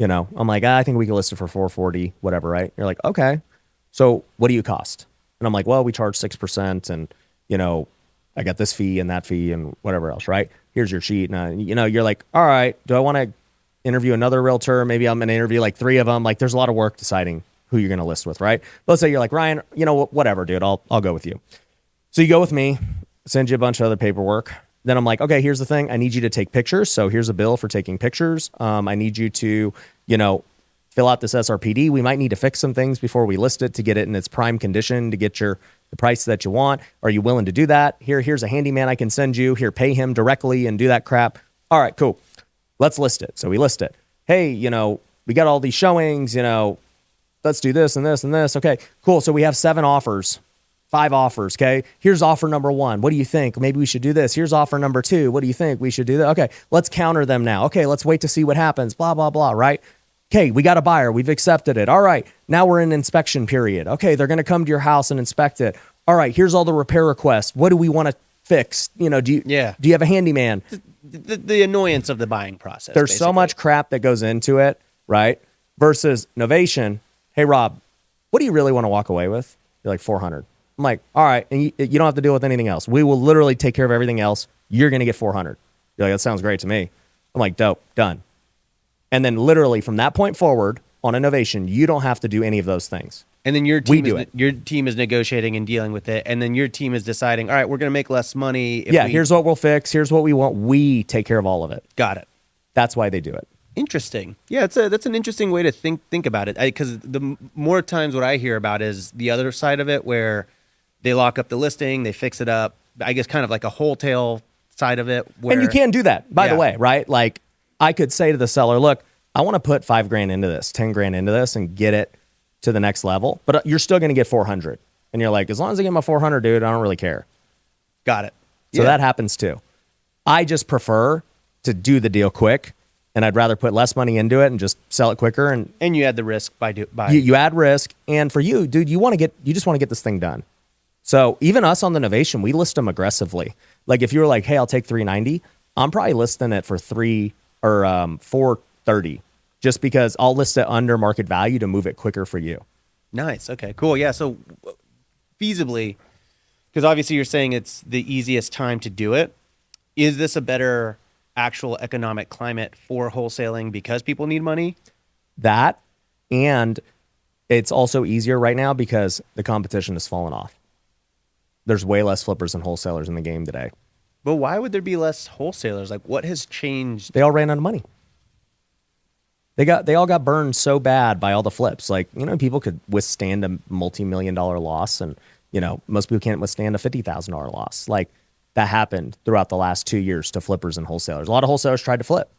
I'm like, I think we can list it for 440, whatever, right? You're like, okay. So what do you cost? And I'm like, well, we charge 6%, and I got this fee and that fee and whatever else, right? Here's your sheet. And, you're like, all right, do I want to interview another realtor? Maybe I'm going to interview 3 of them. There's a lot of work deciding who you're going to list with, right? Let's say you're like, Ryan, whatever, dude, I'll go with you. So you go with me, send you a bunch of other paperwork. Then I'm like, okay, here's the thing. I need you to take pictures. So here's a bill for taking pictures. I need you to, fill out this SRPD. We might need to fix some things before we list it to get it in its prime condition to get the price that you want. Are you willing to do that? Here's a handyman I can send you. Here, pay him directly and do that crap. All right, cool. Let's list it. So we list it. Hey, we got all these showings, let's do this and this and this. Okay, cool. So we have 7 offers, 5 offers. Okay. Here's offer number 1. What do you think? Maybe we should do this. Here's offer number 2. What do you think? We should do that. Okay. Let's counter them now. Okay. Let's wait to see what happens. Blah, blah, blah. Right. Okay, we got a buyer. We've accepted it. All right, now we're in inspection period. Okay, they're going to come to your house and inspect it. All right, here's all the repair requests. What do we want to fix? Do you have a handyman? The annoyance of the buying process. There's so much crap that goes into it, right? Versus Novation. Hey, Rob, what do you really want to walk away with? You're like 400. I'm like, all right, and you don't have to deal with anything else. We will literally take care of everything else. You're going to get 400. You're like, that sounds great to me. I'm like, dope, done. And then literally from that point forward on Novation, you don't have to do any of those things. And then your team is negotiating and dealing with it. And then your team is deciding, all right, we're going to make less money. Here's what we'll fix. Here's what we want. We take care of all of it. Got it. That's why they do it. Interesting. Yeah, that's an interesting way to think about it. Because the more times what I hear about is the other side of it, where they lock up the listing, they fix it up. I guess kind of like a wholesale side of it. Where, And you can do that, by the Yeah. way, right? Like I could say to the seller, look, I want to put $5,000 into this, $10,000 into this and get it to the next level, but you're still going to get 400. And you're like, as long as I get my 400, dude, I don't really care. Got it. So Yeah. that happens too. I just prefer to do the deal quick, and I'd rather put less money into it and just sell it quicker. And you add the risk by you add risk. And for you, dude, you just want to get this thing done. So even us on the Novation, we list them aggressively. Like if you were like, hey, I'll take 390, I'm probably listing it for 430, just because I'll list it under market value to move it quicker for you. Nice. Okay, cool. Yeah. So feasibly, because obviously you're saying it's the easiest time to do it. Is this a better actual economic climate for wholesaling because people need money? That, and it's also easier right now because the competition has fallen off. There's way less flippers and wholesalers in the game today. But why would there be less wholesalers? Like, what has changed? They all ran out of money. They all got burned so bad by all the flips. Like, people could withstand a multi-million-dollar loss, and most people can't withstand a $50,000 loss. Like that happened throughout the last 2 years to flippers and wholesalers. A lot of wholesalers tried to flip.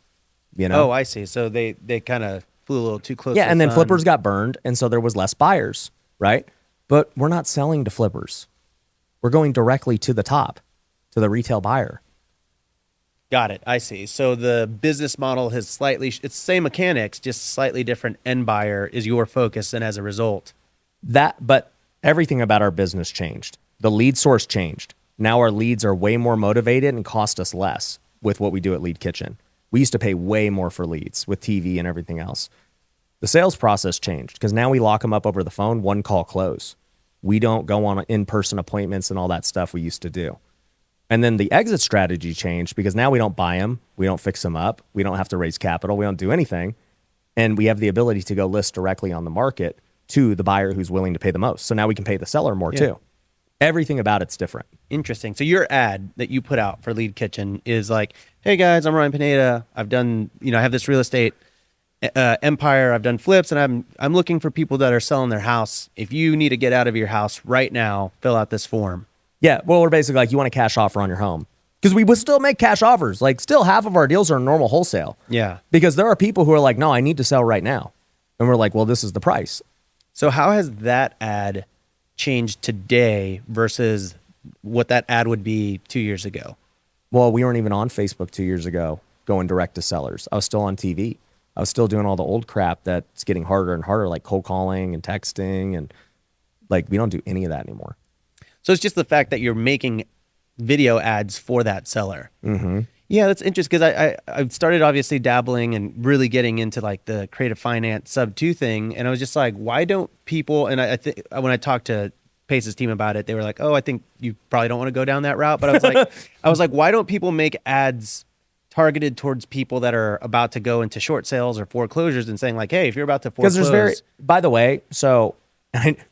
Oh, I see. So they kind of flew a little too close. Yeah, to the and then sun. flippers got burned, and so there was less buyers, right? But we're not selling to flippers. We're going directly to the top, to the retail buyer. Got it. I see. So the business model has it's the same mechanics, just slightly different end buyer is your focus, and as a result, But everything about our business changed. The lead source changed. Now our leads are way more motivated and cost us less with what we do at Lead Kitchen. We used to pay way more for leads with TV and everything else. The sales process changed because now we lock them up over the phone, one call close. We don't go on in-person appointments and all that stuff we used to do. And then the exit strategy changed because now we don't buy them. We don't fix them up. We don't have to raise capital. We don't do anything. And we have the ability to go list directly on the market to the buyer who's willing to pay the most. So now we can pay the seller more too. Everything about it's different. interesting. So your ad that you put out for Lead Kitchen is like, hey guys, I'm Ryan Pineda. I've done, I have this real estate empire. I've done flips, and I'm looking for people that are selling their house. If you need to get out of your house right now, fill out this form. Yeah, well, we're basically like, you want a cash offer on your home. Because we would still make cash offers. Like, still half of our deals are normal wholesale. Yeah. Because there are people who are like, no, I need to sell right now. And we're like, well, this is the price. So how has that ad changed today versus what that ad would be 2 years ago? Well, we weren't even on Facebook 2 years ago going direct to sellers. I was still on TV. I was still doing all the old crap that's getting harder and harder, like cold calling and texting. And like, we don't do any of that anymore. So it's just the fact that you're making video ads for that seller. Mm-hmm. Yeah, that's interesting because I started obviously dabbling and really getting into like the creative finance sub 2 thing. And I was just like, why don't people, and I think when I talked to Pace's team about it, they were like, oh, I think you probably don't want to go down that route. But I was like, why don't people make ads targeted towards people that are about to go into short sales or foreclosures and saying like, hey, if you're about to foreclose. Because there's by the way, so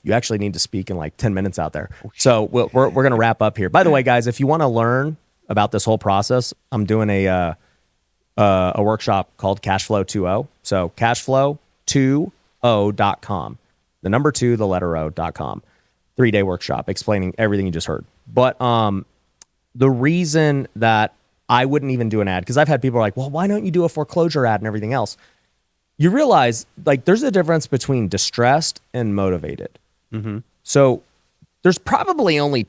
you actually need to speak in like 10 minutes out there. So we're going to wrap up here. By the way, guys, if you want to learn about this whole process, I'm doing a workshop called CashFlow 2.0. So cashflow20.com. The number 2, the letter O.com. 3-day workshop explaining everything you just heard. But the reason that I wouldn't even do an ad, because I've had people like, well, why don't you do a foreclosure ad and everything else? You realize like there's a difference between distressed and motivated. Mm-hmm. So there's probably only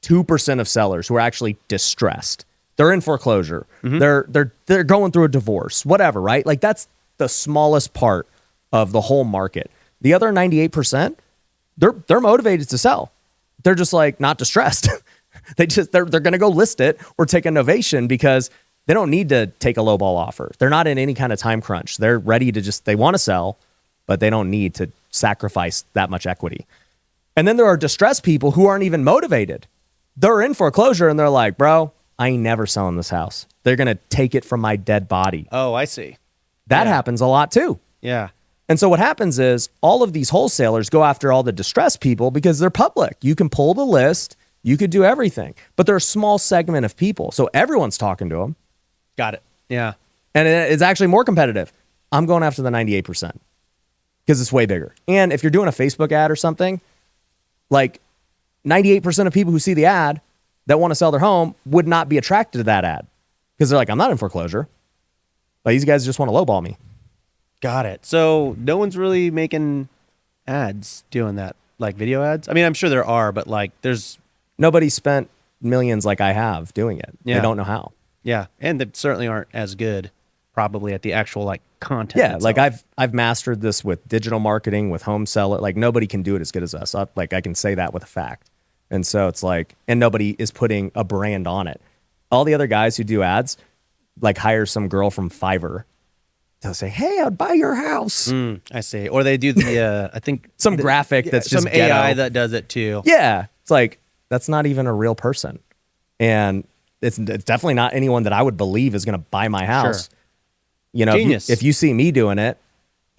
2% of sellers who are actually distressed. They're in foreclosure. Mm-hmm. They're going through a divorce, whatever, right? Like that's the smallest part of the whole market. The other 98%, they're motivated to sell. They're just like not distressed. they're going to go list it or take a novation because they don't need to take a lowball offer. They're not in any kind of time crunch. They're ready to they want to sell, but they don't need to sacrifice that much equity. And then there are distressed people who aren't even motivated. They're in foreclosure and they're like, bro, I ain't never selling this house. They're going to take it from my dead body. Oh, I see. That Yeah. happens a lot too. Yeah. And so what happens is all of these wholesalers go after all the distressed people because they're public. You can pull the list. You could do everything. But they're a small segment of people. So everyone's talking to them. Got it. Yeah. And it's actually more competitive. I'm going after the 98% because it's way bigger. And if you're doing a Facebook ad or something, like 98% of people who see the ad that want to sell their home would not be attracted to that ad because they're like, I'm not in foreclosure. Like, these guys just want to lowball me. Got it. So no one's really making ads doing that, like video ads. I mean, I'm sure there are, but like there's Nobody spent millions like I have doing it. Yeah. They don't know how. Yeah, and they certainly aren't as good, probably at the actual like content. Yeah, itself. like I've mastered this with digital marketing, with home seller. Like, nobody can do it as good as us. I can say that with a fact. And so it's like, and nobody is putting a brand on it. All the other guys who do ads, like, hire some girl from Fiverr. They'll say, "Hey, I'd buy your house." I see. Or they do the I think Some graphic that's just some AI ghetto. that does it too. Yeah, it's like, that's not even a real person, and it's definitely not anyone that I would believe is going to buy my house. Sure. You know, Genius. if you see me doing it,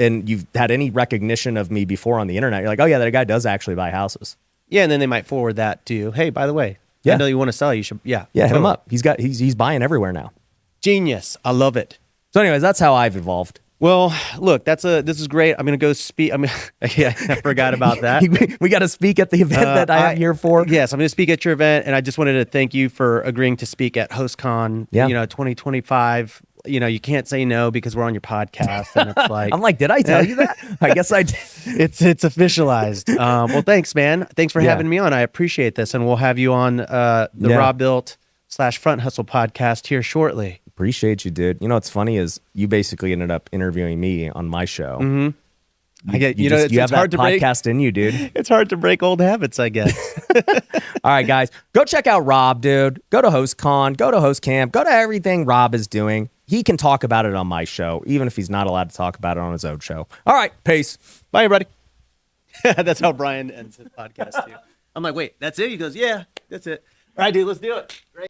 and you've had any recognition of me before on the internet, you're like, "Oh yeah, that guy does actually buy houses." Yeah, and then they might forward that to, hey, by the way, Yeah. I know you want to sell. You should, Yeah, hit him totally. up. He's buying everywhere now. Genius. I love it. So, anyways, that's how I've evolved. Well, look, this is great. I'm gonna go speak. Yeah, I forgot about that. We got to speak at the event that I'm here for. Yes, I'm going to speak at your event, and I just wanted to thank you for agreeing to speak at HostCon. Yeah. 2025. You can't say no because we're on your podcast, and it's like I'm like, did I tell you that? I guess I did. it's officialized. Well, thanks, man. Thanks for Yeah. having me on. I appreciate this, and we'll have you on the Yeah. Robuilt / Front Hustle podcast here shortly. Appreciate you, dude. You know what's funny is you basically ended up interviewing me on my show. Mm-hmm. I get You it's have hard that to break. podcast in you, dude. It's hard to break old habits, I guess. All right, guys, go check out Rob, dude. Go to HostCon, go to Host Camp, go to everything Rob is doing. He can talk about it on my show, even if he's not allowed to talk about it on his own show. All right, peace. Bye, everybody. That's how Brian ends his podcast too. I'm like, wait, that's it? He goes, yeah, that's it. All right, dude, let's do it. Great.